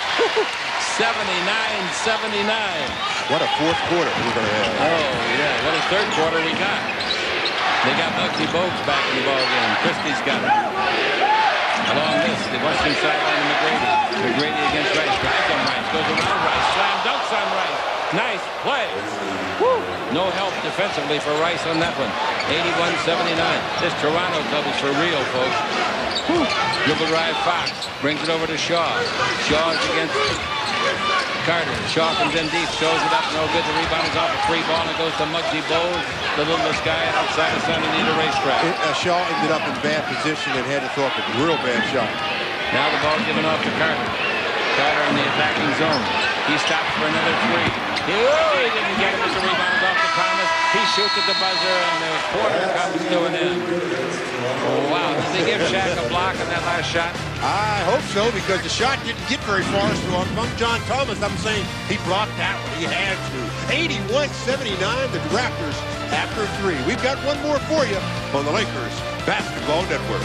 79-79. What a fourth quarter we're going to have. Oh, yeah. What a third quarter we got. They got Muggsy Bogues back in the ball game. Christie's got it. Along this, the western sideline of McGrady. McGrady against Rice. Drives on Rice. Goes around Rice. Slam dunks on Rice. Nice play. Woo. No help defensively for Rice on that one. 81-79. This Toronto double's for real, folks. Woo. Dribble drive Fox. Brings it over to Shaw. Shaw is against Carter. Shaw comes in deep. Shows it up. No good. The rebound is off a free ball. And it goes to Muggsy Bogues, the littlest guy outside of center near the racetrack. Shaw ended up in bad position and had to throw up a real bad shot. Now the ball given off to Carter. Carter in the attacking zone. He stops for another 3. He didn't get it, but the rebound is off to Thomas. He shoots at the buzzer, and the quarter comes to an end. Oh, wow. Did they give Shaq a block on that last shot? I hope so, because the shot didn't get very far. So among John Thomas, I'm saying he blocked that one. He had to. 81-79, the Raptors after 3. We've got one more for you on the Lakers Basketball Network.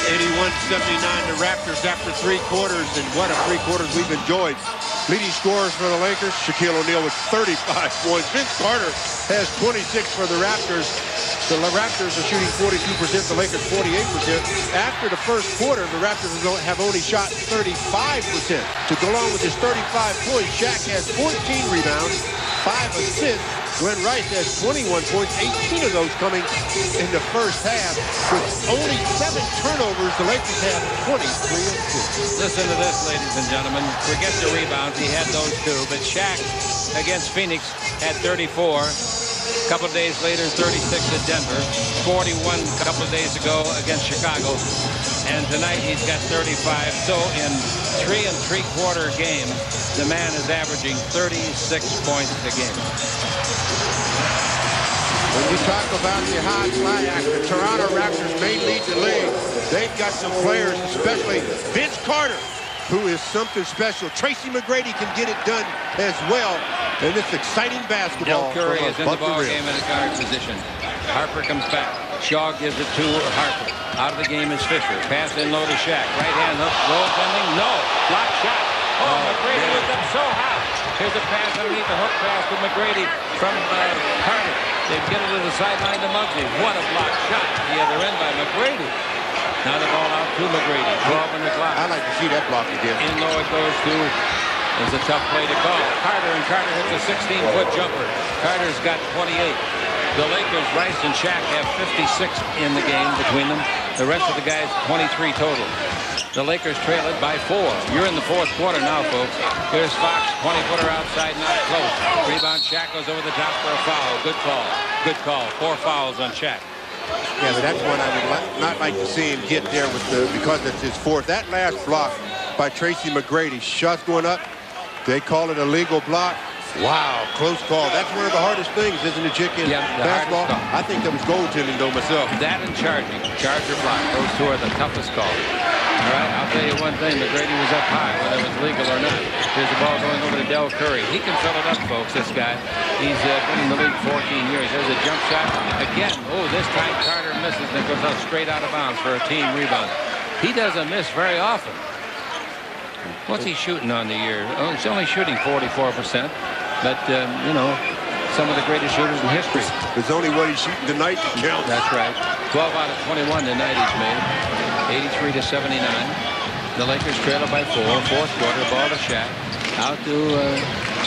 81-79, the Raptors after 3 quarters, and what a 3 quarters we've enjoyed. Leading scorers for the Lakers, Shaquille O'Neal with 35 points. Vince Carter has 26 for the Raptors. The Raptors are shooting 42%, the Lakers 48%. After the first quarter, the Raptors have only shot 35%. To go along with his 35 points, Shaq has 14 rebounds, 5 assists. Glenn Rice has 21 points, 18 of those coming in the first half. With only 7 turnovers, the Lakers have 23 assists. Listen to this, ladies and gentlemen. Forget the rebounds. He had those 2. But Shaq against Phoenix had 34. A couple of days later, 36 at Denver. 41 a couple of days ago against Chicago. And tonight he's got 35. So in 3 3/4 games, the man is averaging 36 points a game. When you talk about the high fly act, the Toronto Raptors may lead the league. They've got some players, especially Vince Carter, who is something special. Tracy McGrady can get it done as well. And it's exciting basketball. Del Curry is in the ball game in a guard position. Harper comes back. Shaw gives it to Harper. Out of the game is Fisher. Pass in low to Shaq. Right hand hook. Roll pending. No. Block shot. Oh, McGrady was up so high. Here's a pass underneath the hook pass to McGrady from Carter. They get it to the sideline to Muggsy. What a block shot. The other end by McGrady. Now the ball out to McGrady. 12 on the clock. I'd like to see that block again. In low it goes to. It's a tough play to call. Carter hits a 16-foot jumper. Carter's got 28. The Lakers, Rice and Shaq have 56 in the game between them. The rest of the guys, 23 total. The Lakers trail it by 4. You're in the fourth quarter now, folks. Here's Fox, 20-footer outside, not close. Rebound, Shaq goes over the top for a foul. Good call. Good call. 4 fouls on Shaq. Yeah, but that's one I would not like to see him get there with because it's his 4th. That last block by Tracy McGrady, shots going up. They call it a legal block. Wow, close call. That's one of the hardest things, isn't it, Chick, in basketball? I think that was goaltending, though, myself. That and charging. Charge or block. Those 2 are the toughest calls. All right, I'll tell you one thing. McGrady was up high, whether it was legal or not. Here's the ball going over to Del Curry. He can fill it up, folks, this guy. He's been in the league 14 years. There's a jump shot. Again, this time Carter misses and it goes out straight out of bounds for a team rebound. He doesn't miss very often. What's he shooting on the year? Oh, he's only shooting 44%. But, some of the greatest shooters in history. There's only what he's shooting tonight that counts. That's right. 12 out of 21 tonight he's made. 83-79. The Lakers trail it by 4. Fourth quarter, ball to Shaq. Out to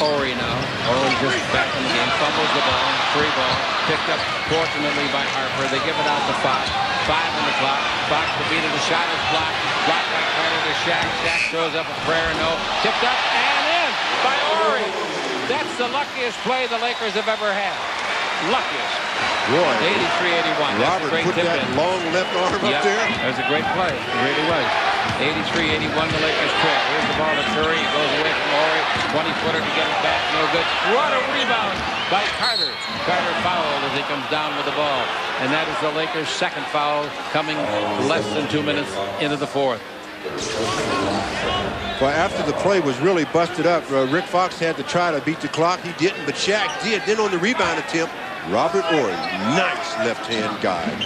Horry now. Horry just back in the game. Fumbles the ball. Free ball. Picked up fortunately by Harper. They give it out to Fox. 5 on the clock. Fox to beat it. The shot is blocked. Blocked by Carter to Shaq. Shaq throws up a prayer. No. Tipped up and in by Horry. That's the luckiest play the Lakers have ever had. Luckiest. Boy, 83-81. Robert put that long left arm up there. That was a great play. It really was. 83-81, the Lakers trail. Here's the ball to Curry. He goes away from Horry. 20-footer to get it back. No good. What a rebound by Carter. Carter fouled as he comes down with the ball. And that is the Lakers' second foul coming less than 2 minutes into the fourth. Well, after the play was really busted up, Rick Fox had to try to beat the clock. He didn't, but Shaq did. Then on the rebound attempt, Robert Horry, nice left-hand guide.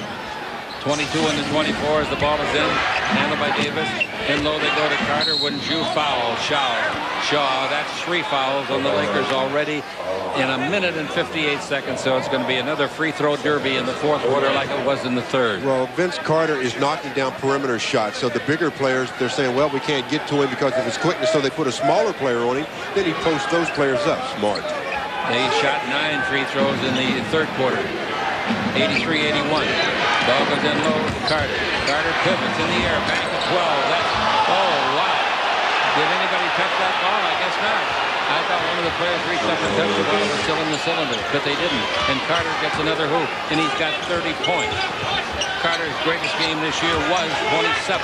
22 and the 24 as the ball is in. Handled by Davis. In low they go to Carter. Wouldn't you foul? Shaw. That's 3 fouls on the Lakers already in a minute and 58 seconds. So it's going to be another free throw derby in the fourth quarter like it was in the third. Well, Vince Carter is knocking down perimeter shots. So the bigger players, they're saying, well, we can't get to him because of his quickness. So they put a smaller player on him. Then he posts those players up. Smart. They shot 9 free throws in the third quarter. 83-81. Ball goes in low to Carter. Carter pivots in the air. Back to 12. That's, oh, wow. Did anybody touch that ball? I guess not. I thought one of the players reached up and touched the ball. It was still in the cylinder, but they didn't. And Carter gets another hoop, and he's got 30 points. Carter's greatest game this year was 27.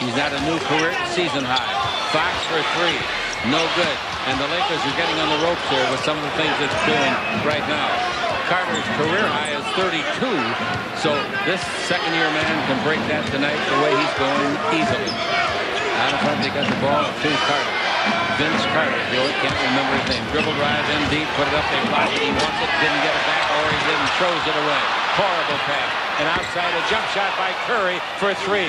He's at a new career season high. Fox for 3. No good. And the Lakers are getting on the ropes here with some of the things it's doing right now. Carter's career high is 32, so this second-year man can break that tonight the way he's going easily. Out in front, they got the ball to Carter. Vince Carter, you can't remember his name. Dribble drive in deep, put it up, they block it. He wants it, didn't get it back, or he didn't, throws it away. Horrible pass. And outside, a jump shot by Curry for 3.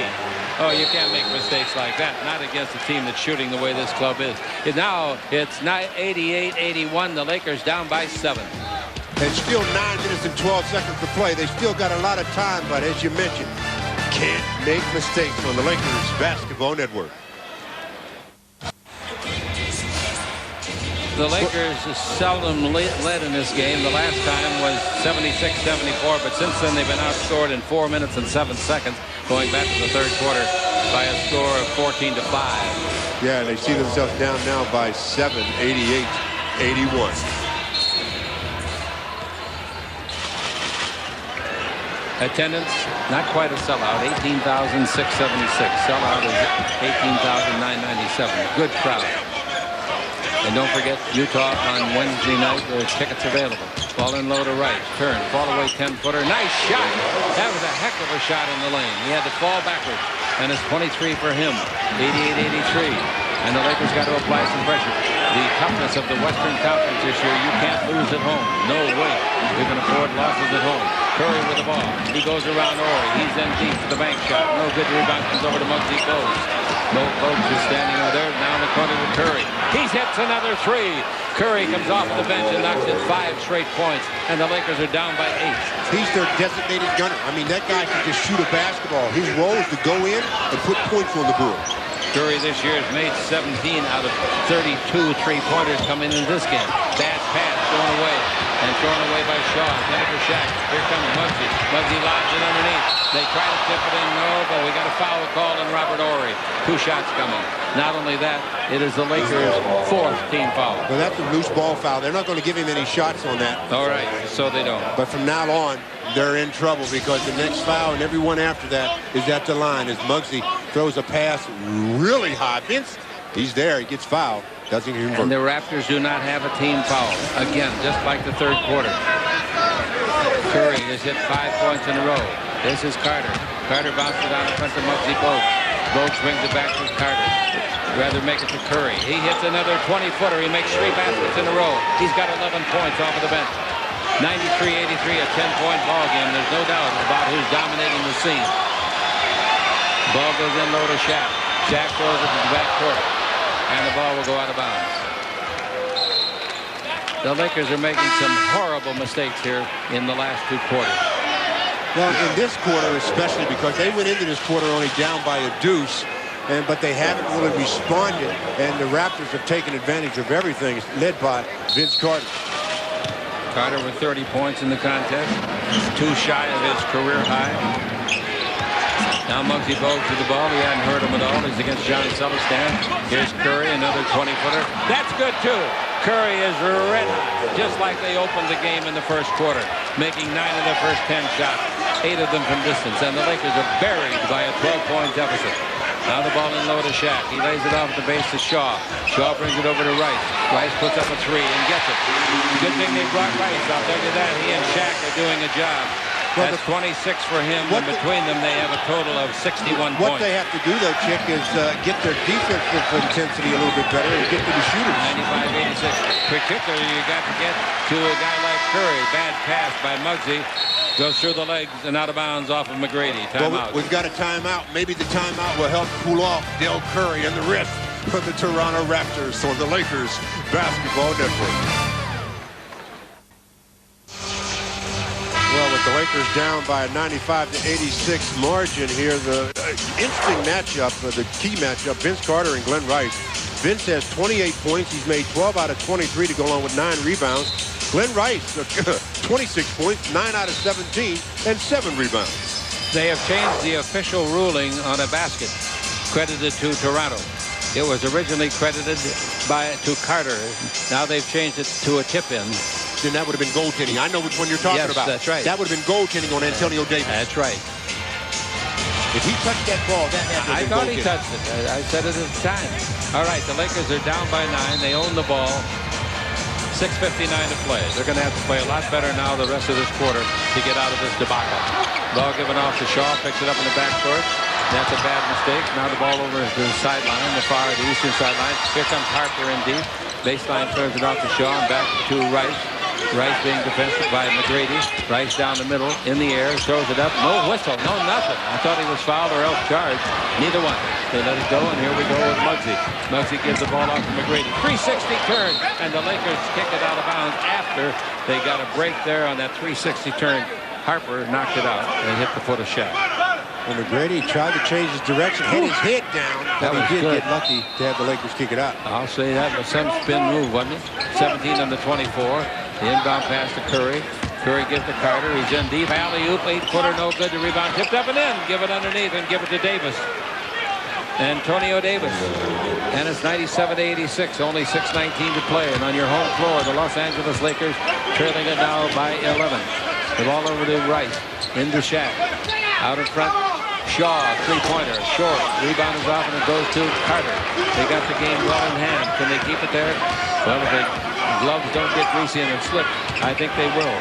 Oh, you can't make mistakes like that. Not against a team that's shooting the way this club is. And now it's 88-81. The Lakers down by 7. And still 9 minutes and 12 seconds to play. They still got a lot of time, but as you mentioned, can't make mistakes on the Lakers Basketball Network. The Lakers seldom led in this game. The last time was 76-74, but since then they've been outscored in 4 minutes and 7 seconds, going back to the third quarter by a score of 14-5. Yeah, they see themselves down now by 7, 88-81. Attendance, not quite a sellout, 18,676. Sellout is 18,997. Good crowd. And don't forget, Utah on Wednesday night, there's tickets available. Ball in low to right, turn, fall away 10-footer. Nice shot. That was a heck of a shot in the lane. He had to fall backwards, and it's 23 for him, 88-83. And the Lakers got to apply some pressure. The toughness of the Western Conference this year, you can't lose at home. No way. You can afford losses at home. Curry with the ball. He goes around Horry. He's in deep for the bank shot. No good. Rebound comes over to Muggsy Bogues. Bogues is standing over there. Now in the corner with Curry. He hits another 3. Curry comes off the bench and knocks in 5 straight points. And the Lakers are down by 8. He's their designated gunner. I mean, that guy can just shoot a basketball. His role is to go in and put points on the board. Curry this year has made 17 out of 32 three-pointers coming in this game. Bad pass thrown away. And thrown away by Shaw. Then for Shaq. Here comes Muggsy. Muggsy lobs it underneath. They try to tip it in. No, but we got a foul call on Robert Horry. 2 shots coming. Not only that, it is the Lakers' 4th team foul. Well, that's a loose ball foul. They're not going to give him any shots on that. All right, so they don't. But from now on, they're in trouble because the next foul and everyone after that is at the line as Muggsy throws a pass really high. Vince, he's there. He gets fouled. Doesn't convert. And the Raptors do not have a team foul. Again, just like the third quarter. Curry has hit 5 points in a row. This is Carter. Carter bounces down in front of Muggsy Bogues. Bogues brings it back to Carter. Rather make it to Curry. He hits another 20-footer. He makes 3 baskets in a row. He's got 11 points off of the bench. 93-83, a 10-point ball game. There's no doubt about who's dominating the scene. Ball goes in low to Shaq. Shaq throws it to the back court. And the ball will go out of bounds. The Lakers are making some horrible mistakes here in the last 2 quarters. Well, in this quarter especially, because they went into this quarter only down by a deuce, but they haven't really responded, and the Raptors have taken advantage of everything, led by Vince Carter. Carter with 30 points in the contest. He's 2 shy of his career high. Now Muggsy Bogues with the ball. He hadn't hurt him at all. He's against Johnny Sullistan. Here's Curry, another 20-footer. That's good, too. Curry is red hot, just like they opened the game in the first quarter, making 9 of the first 10 shots, 8 of them from distance. And the Lakers are buried by a 12-point deficit. Now the ball in low to Shaq. He lays it off at the base to Shaw. Shaw brings it over to Rice. Rice puts up a 3 and gets it. Good thing they brought Rice. I'll tell you that. He and Shaq are doing a job. Well, that's 26 for him, and between them they have a total of 61 points. What they have to do, though, Chick, is get their defensive intensity a little bit better and get to the shooters. 95-86. Particularly, you got to get to a guy like Curry. Bad pass by Muggsy. Goes through the legs and out of bounds off of McGrady. Timeout. Well, we've got a timeout. Maybe the timeout will help cool off Del Curry and the rest of the Toronto Raptors on the Lakers Basketball Network. Well, with the Lakers down by a 95-86 margin here, the interesting matchup, the key matchup, Vince Carter and Glenn Rice. Vince has 28 points. He's made 12 out of 23 to go along with 9 rebounds. Glenn Rice, 26 points, 9 out of 17, and 7 rebounds. They have changed the official ruling on a basket credited to Toronto. It was originally credited to Carter. Now they've changed it to a tip-in. Then that would have been goaltending. I know which one you're talking about. That's right. That would have been goaltending on Antonio Davis. That's right. If he touched that ball, that had to have been I thought he touched it. I said it at the time. All right, the Lakers are down by 9. They own the ball. 6:59 to play. They're going to have to play a lot better now the rest of this quarter to get out of this debacle. Ball given off to Shaw, picks it up in the backcourt. That's a bad mistake. Now the ball over to the sideline, the eastern sideline. Here comes Harper in deep. Baseline turns it off to Shaw and back to Rice. Rice being defended by McGrady. Rice down the middle, in the air, throws it up. No whistle, no nothing. I thought he was fouled or else charged. Neither one. They let it go, and here we go with Muggsy. Muggsy gives the ball off to McGrady. 360 turn, and the Lakers kick it out of bounds after they got a break there on that 360 turn. Harper knocked it out and hit the foot of Shaq. And McGrady tried to change his direction, hit his head down, but he did get lucky to have the Lakers kick it out. I'll say that was some spin move, wasn't it? 17 on the 24. The inbound pass to Curry. Curry gives to Carter. He's in deep. Alley-oop, 8-footer, no good. The rebound tipped up and in. Give it underneath and give it to Davis. Antonio Davis. And it's 97-86. Only 6:19 to play. And on your home floor, the Los Angeles Lakers trailing it now by 11. The ball over to Rice. Into Shaq. Out in front. Shaw, 3-pointer, short. Rebound is off and it goes to Carter. They got the game well in hand. Can they keep it there? Well, if the gloves don't get greasy and slip, I think they will.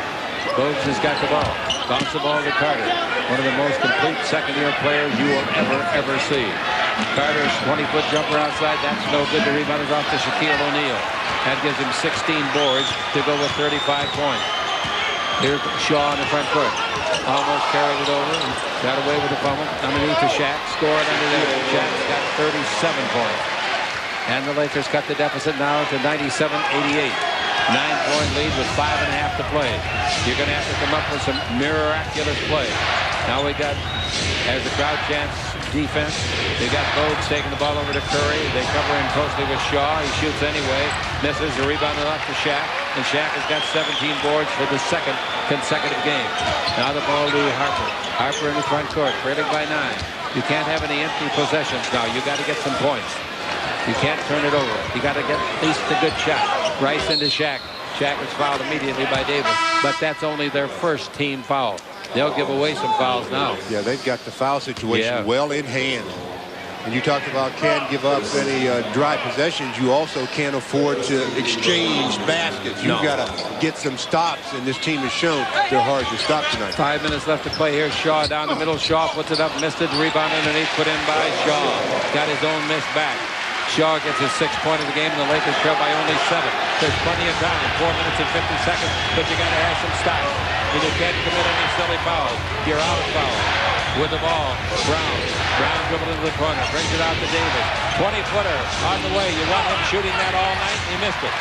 Bogues has got the ball. Bounce the ball to Carter. One of the most complete second-year players you will ever see. Carter's 20-foot jumper outside. That's no good. The rebound is off to Shaquille O'Neal. That gives him 16 boards to go with 35 points. Here's Shaw in the front court. Almost carried it over and got away with the fumble. Underneath to Shaq. Scored under there. Shaq's got 37 points. And the Lakers cut the deficit now to 97-88. 9-point lead with 5.5 to play. You're going to have to come up with some miraculous play. Now we got, as the crowd chants, defense. They got Bogues taking the ball over to Curry. They cover him closely with Shaw. He shoots anyway. Misses. The rebound off to Shaq. And Shaq has got 17 boards for the second consecutive game. Now the ball to Harper. Harper in the front court, trailing by 9. You can't have any empty possessions now. You got to get some points. You can't turn it over. You got to get at least a good shot. Rice into Shaq. Shaq was fouled immediately by Davis. But that's only their first team foul. They'll give away some fouls now. Yeah, they've got the foul situation well in hand. And you talked about can't give up any dry possessions. You also can't afford to exchange baskets. You've got to get some stops, and this team has shown they're hard to stop tonight. 5 minutes left to play here. Shaw down the middle. Shaw puts it up, missed it. Rebound underneath, put in by Shaw. Got his own miss back. Shaw gets his 6th point of the game, and the Lakers trail by only 7. There's plenty of time, 4 minutes and 50 seconds, but you got to have some stops. And you can't commit any silly fouls. You're out of foul. With the ball, Brown dribbled into the corner, brings it out to Davis. 20-footer on the way. You want him shooting that all night, and he missed it.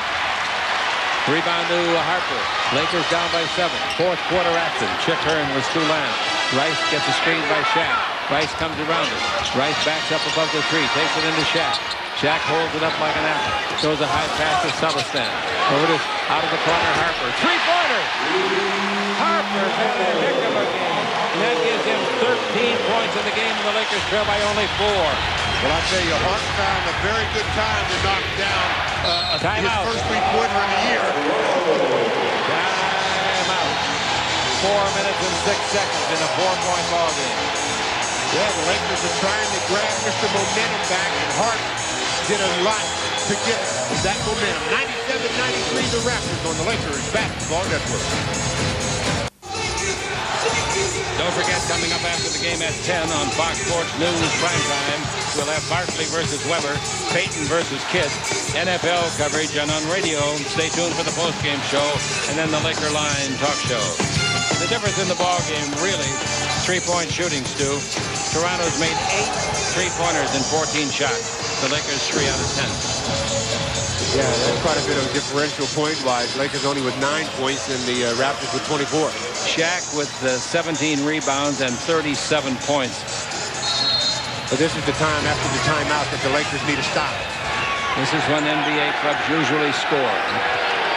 Rebound to Harper. Lakers down by 7. Fourth quarter action. Chick Hearn was through Lance. Rice gets a screen by Shaq. Rice comes around it. Rice backs up above the 3. Takes it into Shaq. Shaq holds it up like an apple. Throws a high pass to Sullistan. Over to out of the corner, Harper. Three-pointer! Harper's had a heck of a game. And that gives him 13 points in the game, and the Lakers trail by only 4. Well, I tell you, Hart found a very good time to knock down his first three-pointer of the year. Time out. 4 minutes and 6 seconds in a 4-point ball game. Yeah, the Lakers are trying to grab Mr. Momentum back, and Hart did a lot to get that momentum. 97-93, the Raptors on the Lakers Basketball Network. Don't forget, coming up after the game at 10 on Fox Sports News Primetime, we'll have Barkley versus Weber, Peyton versus Kidd, NFL coverage, and on radio, stay tuned for the postgame show, and then the Laker Line talk show. The difference in the ball game, really, three-point shooting, Stu. Toronto's made 8 three-pointers in 14 shots. The Lakers 3 out of 10. Yeah, that's quite a bit of differential point-wise. Lakers only with 9 points and the Raptors with 24. Shaq with 17 rebounds and 37 points. But this is the time after the timeout that the Lakers need to stop. This is when NBA clubs usually score.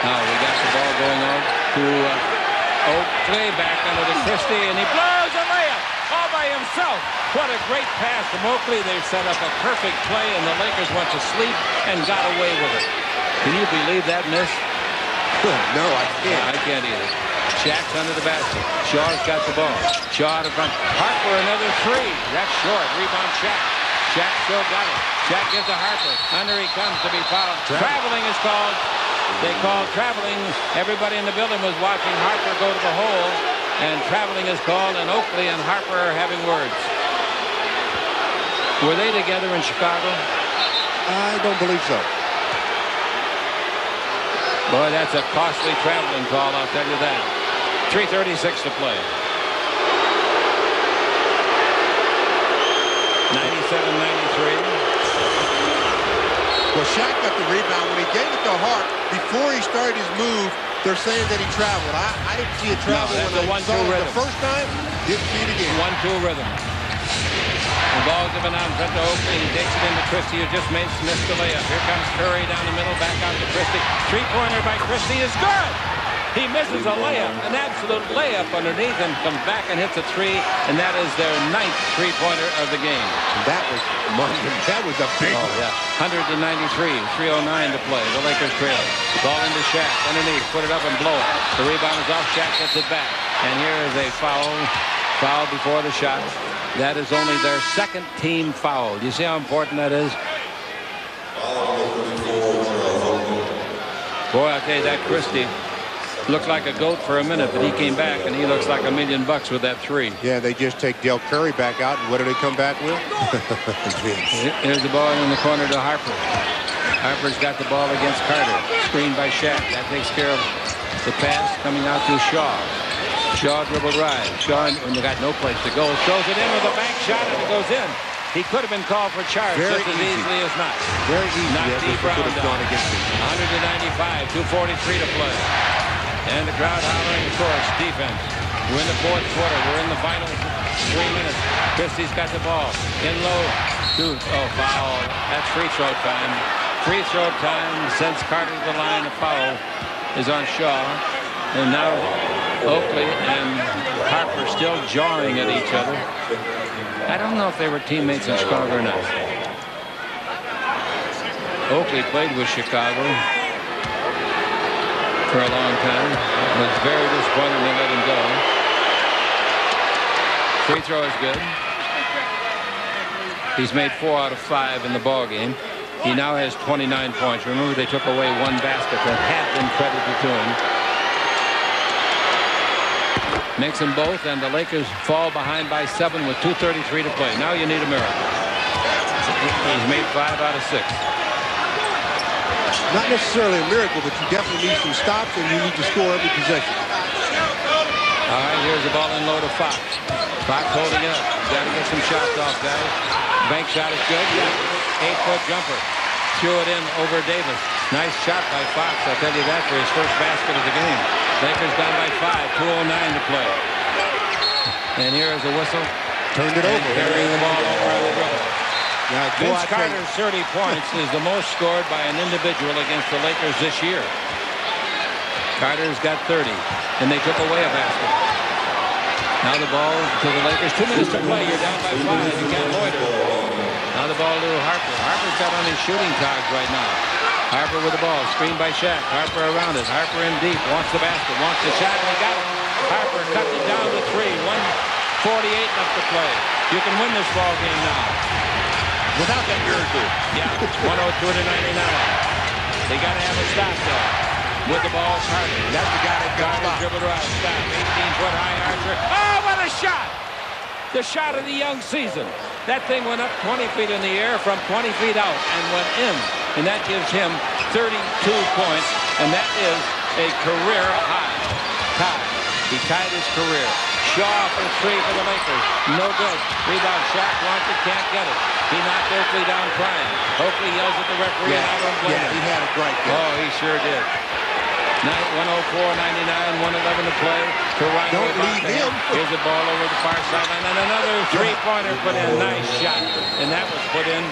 Now we got the ball going on to Oakley back under to Christie, and he blows a layup all by himself. What a great pass from Oakley. They set up a perfect play, and the Lakers went to sleep and got away with it. Can you believe that miss? No, I can't. I can't either. Shaq's under the basket. Shaw's got the ball. Shaw out in front. Harper, another 3. That's short. Rebound Shaq. Shaq still got it. Shaq gives to Harper. Under he comes to be fouled. Traveling is called. They called traveling. Everybody in the building was watching Harper go to the hole. And traveling is called, and Oakley and Harper are having words. Were they together in Chicago? I don't believe so. Boy, that's a costly traveling call, I'll tell you that. 3:36 to play. 97-93. Well, Shaq got the rebound. When he gave it to Hart, before he started his move, they're saying that he traveled. I didn't see a travel when I saw it the first time. Didn't see it again. 1-2 rhythm. The ball's given out in front to Oakley. He takes it into Christie, who just missed the layup. Here comes Curry down the middle, back out to Christie. Three-pointer by Christie is good. He misses a layup, an absolute layup underneath, and comes back and hits a 3, and that is their 9th three-pointer of the game. That was a big one. Yeah. 193, 3:09 to play. The Lakers trail. Ball into Shaq, underneath, put it up and blow it. The rebound is off, Shaq gets it back. And here is a foul before the shot. That is only their 2nd team foul. You see how important that is? Boy, I tell you, that Christie looked like a goat for a minute, but he came back, and he looks like $1 million with that 3. Yeah, they just take Del Curry back out, and what do they come back with? Here's the ball in the corner to Harper. Harper's got the ball against Carter. Screened by Shaq. That takes care of the pass coming out to Shaw. Shaw dribble drive. Shaw, when they got no place to go, throws it in with a bank shot, and it goes in. He could have been called for charge just as easily as not. Very easy. Not deep Brown down. Against him. 195, 2:43 to play. And the crowd hollering, of course, defense. We're in the 4th quarter. We're in the final 3 minutes. Christie's got the ball. In low. Foul. That's free throw time. Free throw time. Sends Carter to the line. A foul is on Shaw. And now Oakley and Harper still jawing at each other. I don't know if they were teammates in Chicago or not. Oakley played with Chicago for a long time. Was very disappointed when they let him go. Free throw is good. He's made 4 out of 5 in the ball game. He now has 29 points. Remember, they took away 1 basket that had been credited to him. Makes them both, and the Lakers fall behind by 7 with 2:33 to play. Now you need a miracle. He's made 5 out of 6. Not necessarily a miracle, but you definitely need some stops, and you need to score every possession. All right, here's the ball in low to Fox. Fox holding it up. Got to get some shots off, guys. Bank shot is good. Yeah. 8-foot jumper. Threw it in over Davis. Nice shot by Fox. I'll tell you that for his first basket of the game. Lakers down by 5. 2:09 to play. And here is a whistle. Turned it over. Carrying the ball over on the dribble. Now, Vince Carter's 30 points is the most scored by an individual against the Lakers this year. Carter's got 30, and they took away a basket. Now the ball to the Lakers. 2 minutes to play. You're down by 5. You can't loiter. Now the ball to Harper. Harper's got on his shooting togs right now. Harper with the ball. Screened by Shaq. Harper around it. Harper in deep. Wants the basket. Wants the shot. And he got it. Harper cuts it down to 3. 1:48 left to play. You can win this ball game now. Without that miracle. Yeah. 102 to 99. They got to have a stop there. With the ball, Carter. That's the guy that Carter dribbled around. Stop. 18-foot high archer. Oh, what a shot! The shot of the young season. That thing went up 20 feet in the air from 20 feet out and went in. And that gives him 32 points. And that is a career high. Tie. He tied his career. Shaw for 3 for the Lakers. No good. Rebound. Shaq wants it. Can't get it. He knocked Oakley down crying. Oakley yells at the referee. And I don't blame him. He had a great game. Oh, he sure did. 104-99, 111 to play. Don't leave him. Here's the ball over the far sideline. And another three-pointer put in. Nice shot. And that was put in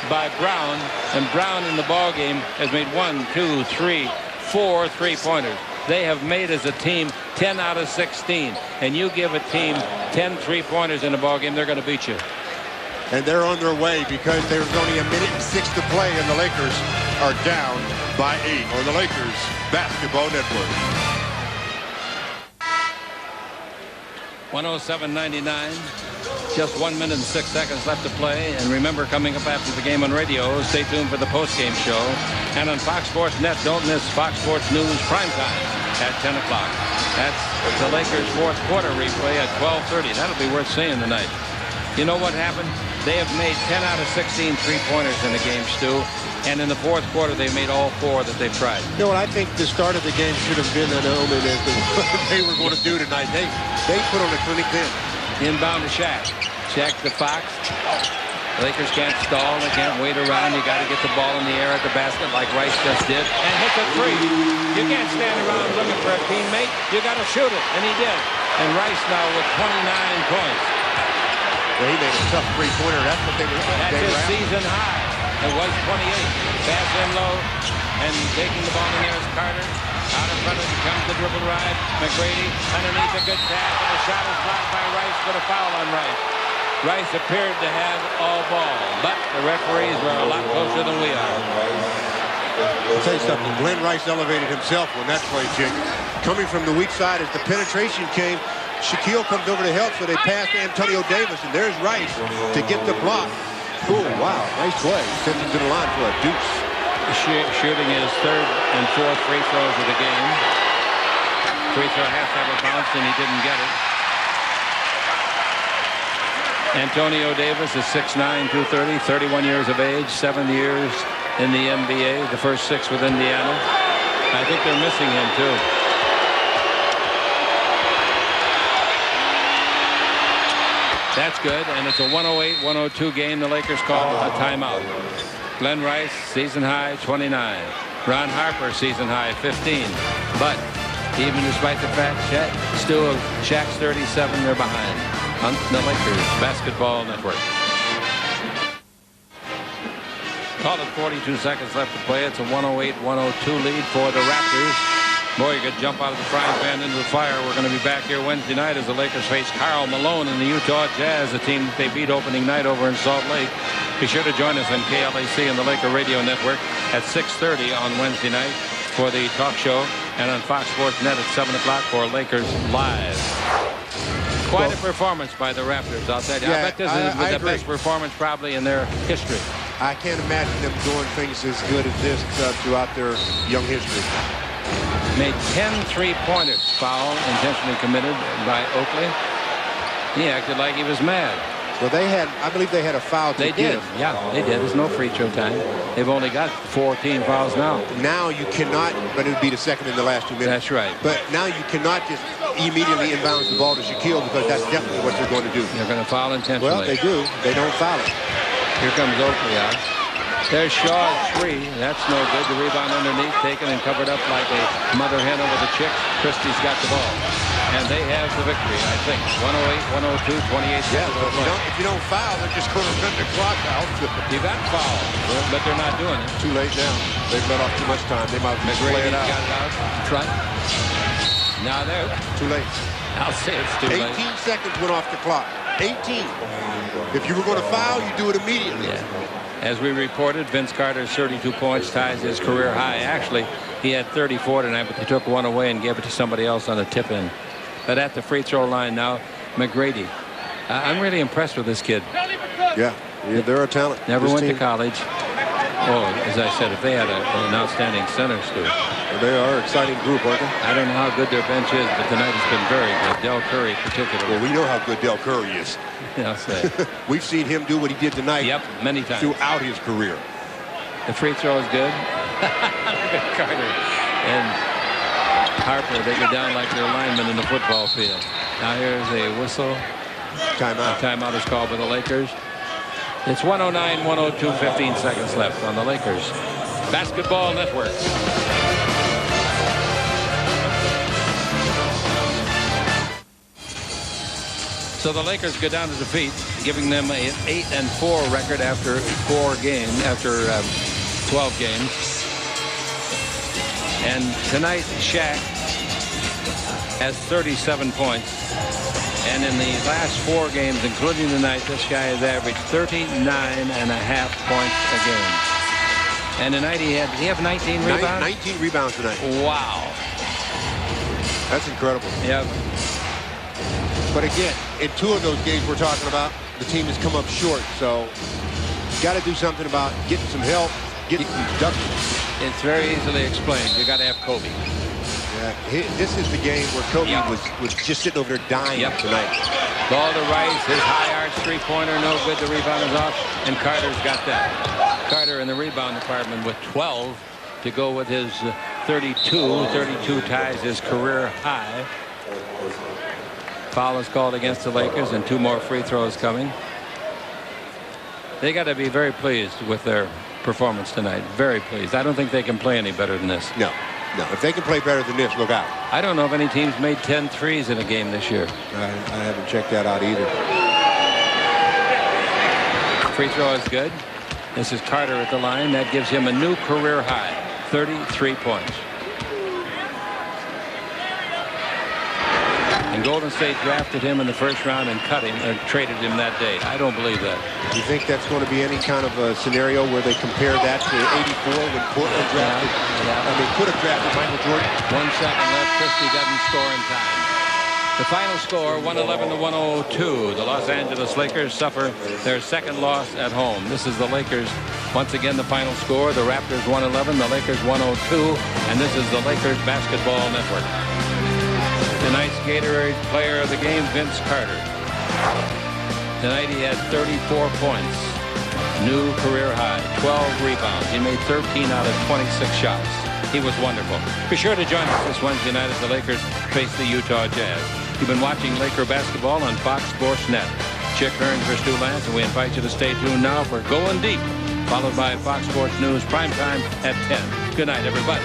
by Brown. And Brown in the ball game has made 1, 2, 3, 4 three-pointers. They have made as a team 10 out of 16. And you give a team 10 three-pointers in a ball game, they're going to beat you. And they're on their way because there's only 1:06 to play and the Lakers are down by 8 on the Lakers Basketball Network. 107-99. Just 1 minute and 6 seconds left to play. And remember, coming up after the game on radio, stay tuned for the post-game show. And on Fox Sports Net, don't miss Fox Sports News primetime at 10 o'clock. That's the Lakers' fourth quarter replay at 12:30. That'll be worth seeing tonight. You know what happened? They have made 10 out of 16 three-pointers in the game, Stu. And in the fourth quarter, they made all 4 that they've tried. You know what? I think the start of the game should have been an omen as to what they were going to do tonight. They put on a clinic then. Inbound to Shaq. Shaq to Fox. Lakers can't stall. They can't wait around. You got to get the ball in the air at the basket like Rice just did. And hit the 3. You can't stand around looking for a teammate. You got to shoot it. And he did. And Rice now with 29 points. Well, he made a tough three-pointer. That's what they were doing. That's his season high. It was 28. Pass in low. And taking the ball in there is Carter. Out in front of him comes the dribble ride. McGrady underneath a good pass. And the shot is blocked by Rice, but a foul on Rice. Rice appeared to have all ball. But the referees were a lot closer than we are. I'll tell you something. Glenn Rice elevated himself on that play, Jake. Coming from the weak side as the penetration came, Shaquille comes over to help, so they pass to Antonio Davis, and there's Rice to get the block. Oh, wow. Nice play. Sends him to the line for a deuce. Shooting his 3rd and 4th free throws of the game. Free throw half ever bounced, and he didn't get it. Antonio Davis is 6'9", 230, 31 years of age, 7 years in the NBA, the first 6 with Indiana. I think they're missing him, too. That's good, and it's a 108-102 game. The Lakers call a timeout. Glenn Rice, season high, 29. Ron Harper, season high, 15. But even despite the fact still Shaq's 37, they're behind on the Lakers Basketball Network. Call it 42 seconds left to play. It's a 108-102 lead for the Raptors. Boy, you could jump out of the frying pan into the fire. We're going to be back here Wednesday night as the Lakers face Karl Malone and the Utah Jazz, a team that they beat opening night over in Salt Lake. Be sure to join us on KLAC and the Laker Radio Network at 6:30 on Wednesday night for the talk show, and on Fox Sports Net at 7 o'clock for Lakers Live. Quite a performance by the Raptors, I'll tell you. Yeah, I bet this is the best performance probably in their history. I can't imagine them doing things as good as this throughout their young history. Made 10 three-pointers. Foul intentionally committed by Oakley. He acted like he was mad. Well, I believe they had a foul to They did. give. Yeah, they did. There's no free throw time. They've only got 14 fouls now. Now you cannot, but it would be the second in the last 2 minutes. That's right. But now you cannot just immediately inbounds the ball to Shaquille because that's definitely what they're going to do. They're going to foul intentionally. Well, they do. They don't foul it. Here comes Oakley out. There's Shaw's three. That's no good. The rebound underneath, taken and covered up like a mother hen over the chicks. Christie's got the ball. And they have the victory, I think. 108, 102, 28 seconds. If you don't foul, they're just going to run the clock out. You got fouled, but they're not doing it. Too late now. They've let off too much time. They might play it out. Got it out front. Now they're too late. I'll say it's too late. 18 seconds went off the clock. 18. If you were going to foul, you do it immediately. Yeah. As we reported, Vince Carter's 32 points ties his career high. Actually, he had 34 tonight, but they took one away and gave it to somebody else on the tip-in. But at the free throw line now, McGrady. I'm really impressed with this kid. Yeah, they're a talent. Never went to college. Oh, as I said, if they had an outstanding center, Stu. They are an exciting group, aren't they? I don't know how good their bench is, but tonight has been very good. Del Curry particularly. Well, we know how good Del Curry is. I'll say. We've seen him do what he did tonight. Yep, many times. Throughout his career. The free throw is good. Carter and Harper, they go down like they're linemen in the football field. Now here's a whistle. Timeout. A timeout is called by the Lakers. It's 109-102, 15 seconds left on the Lakers Basketball Network. So the Lakers go down to defeat, giving them an 8-4 record after 12 games. And tonight, Shaq has 37 points. And in the last 4 games, including tonight, this guy has averaged 39.5 points a game. And tonight did he have 19 rebounds? 19 rebounds tonight. Wow. That's incredible. Yeah. But again, in 2 of those games we're talking about, the team has come up short. So got to do something about getting some help, getting some production. It's very easily explained. You got to have Kobe. Yeah, this is the game where Kobe was just sitting over there dying tonight. Ball to Rice, his high arch three-pointer, no good. The rebound is off, and Carter's got that. Carter in the rebound department with 12 to go with his 32. 32 ties his career high. Foul is called against the Lakers, and 2 more free throws coming. They got to be very pleased with their performance tonight. Very pleased. I don't think they can play any better than this. No. No, if they can play better than this, look out. I don't know if any teams made 10 threes in a game this year. I haven't checked that out either. Free throw is good. This is Carter at the line. That gives him a new career high, 33 points. And Golden State drafted him in the first round and cut him, or traded him that day. I don't believe that. Do you think that's going to be any kind of a scenario where they compare that to '84 when Portland drafted? I mean, could have drafted Michael Jordan. 1 second left. Christie doesn't score in time. The final score, 111-102. The Los Angeles Lakers suffer their second loss at home. This is the Lakers. Once again, the final score, the Raptors 111, the Lakers 102, and this is the Lakers Basketball Network. Tonight's Gatorade player of the game, Vince Carter. Tonight he had 34 points. New career high, 12 rebounds. He made 13 out of 26 shots. He was wonderful. Be sure to join us this Wednesday night as the Lakers face the Utah Jazz. You've been watching Laker basketball on Fox Sports Net. Chick Hearn for Stu Lance, and we invite you to stay tuned now for Going Deep, followed by Fox Sports News primetime at 10. Good night, everybody.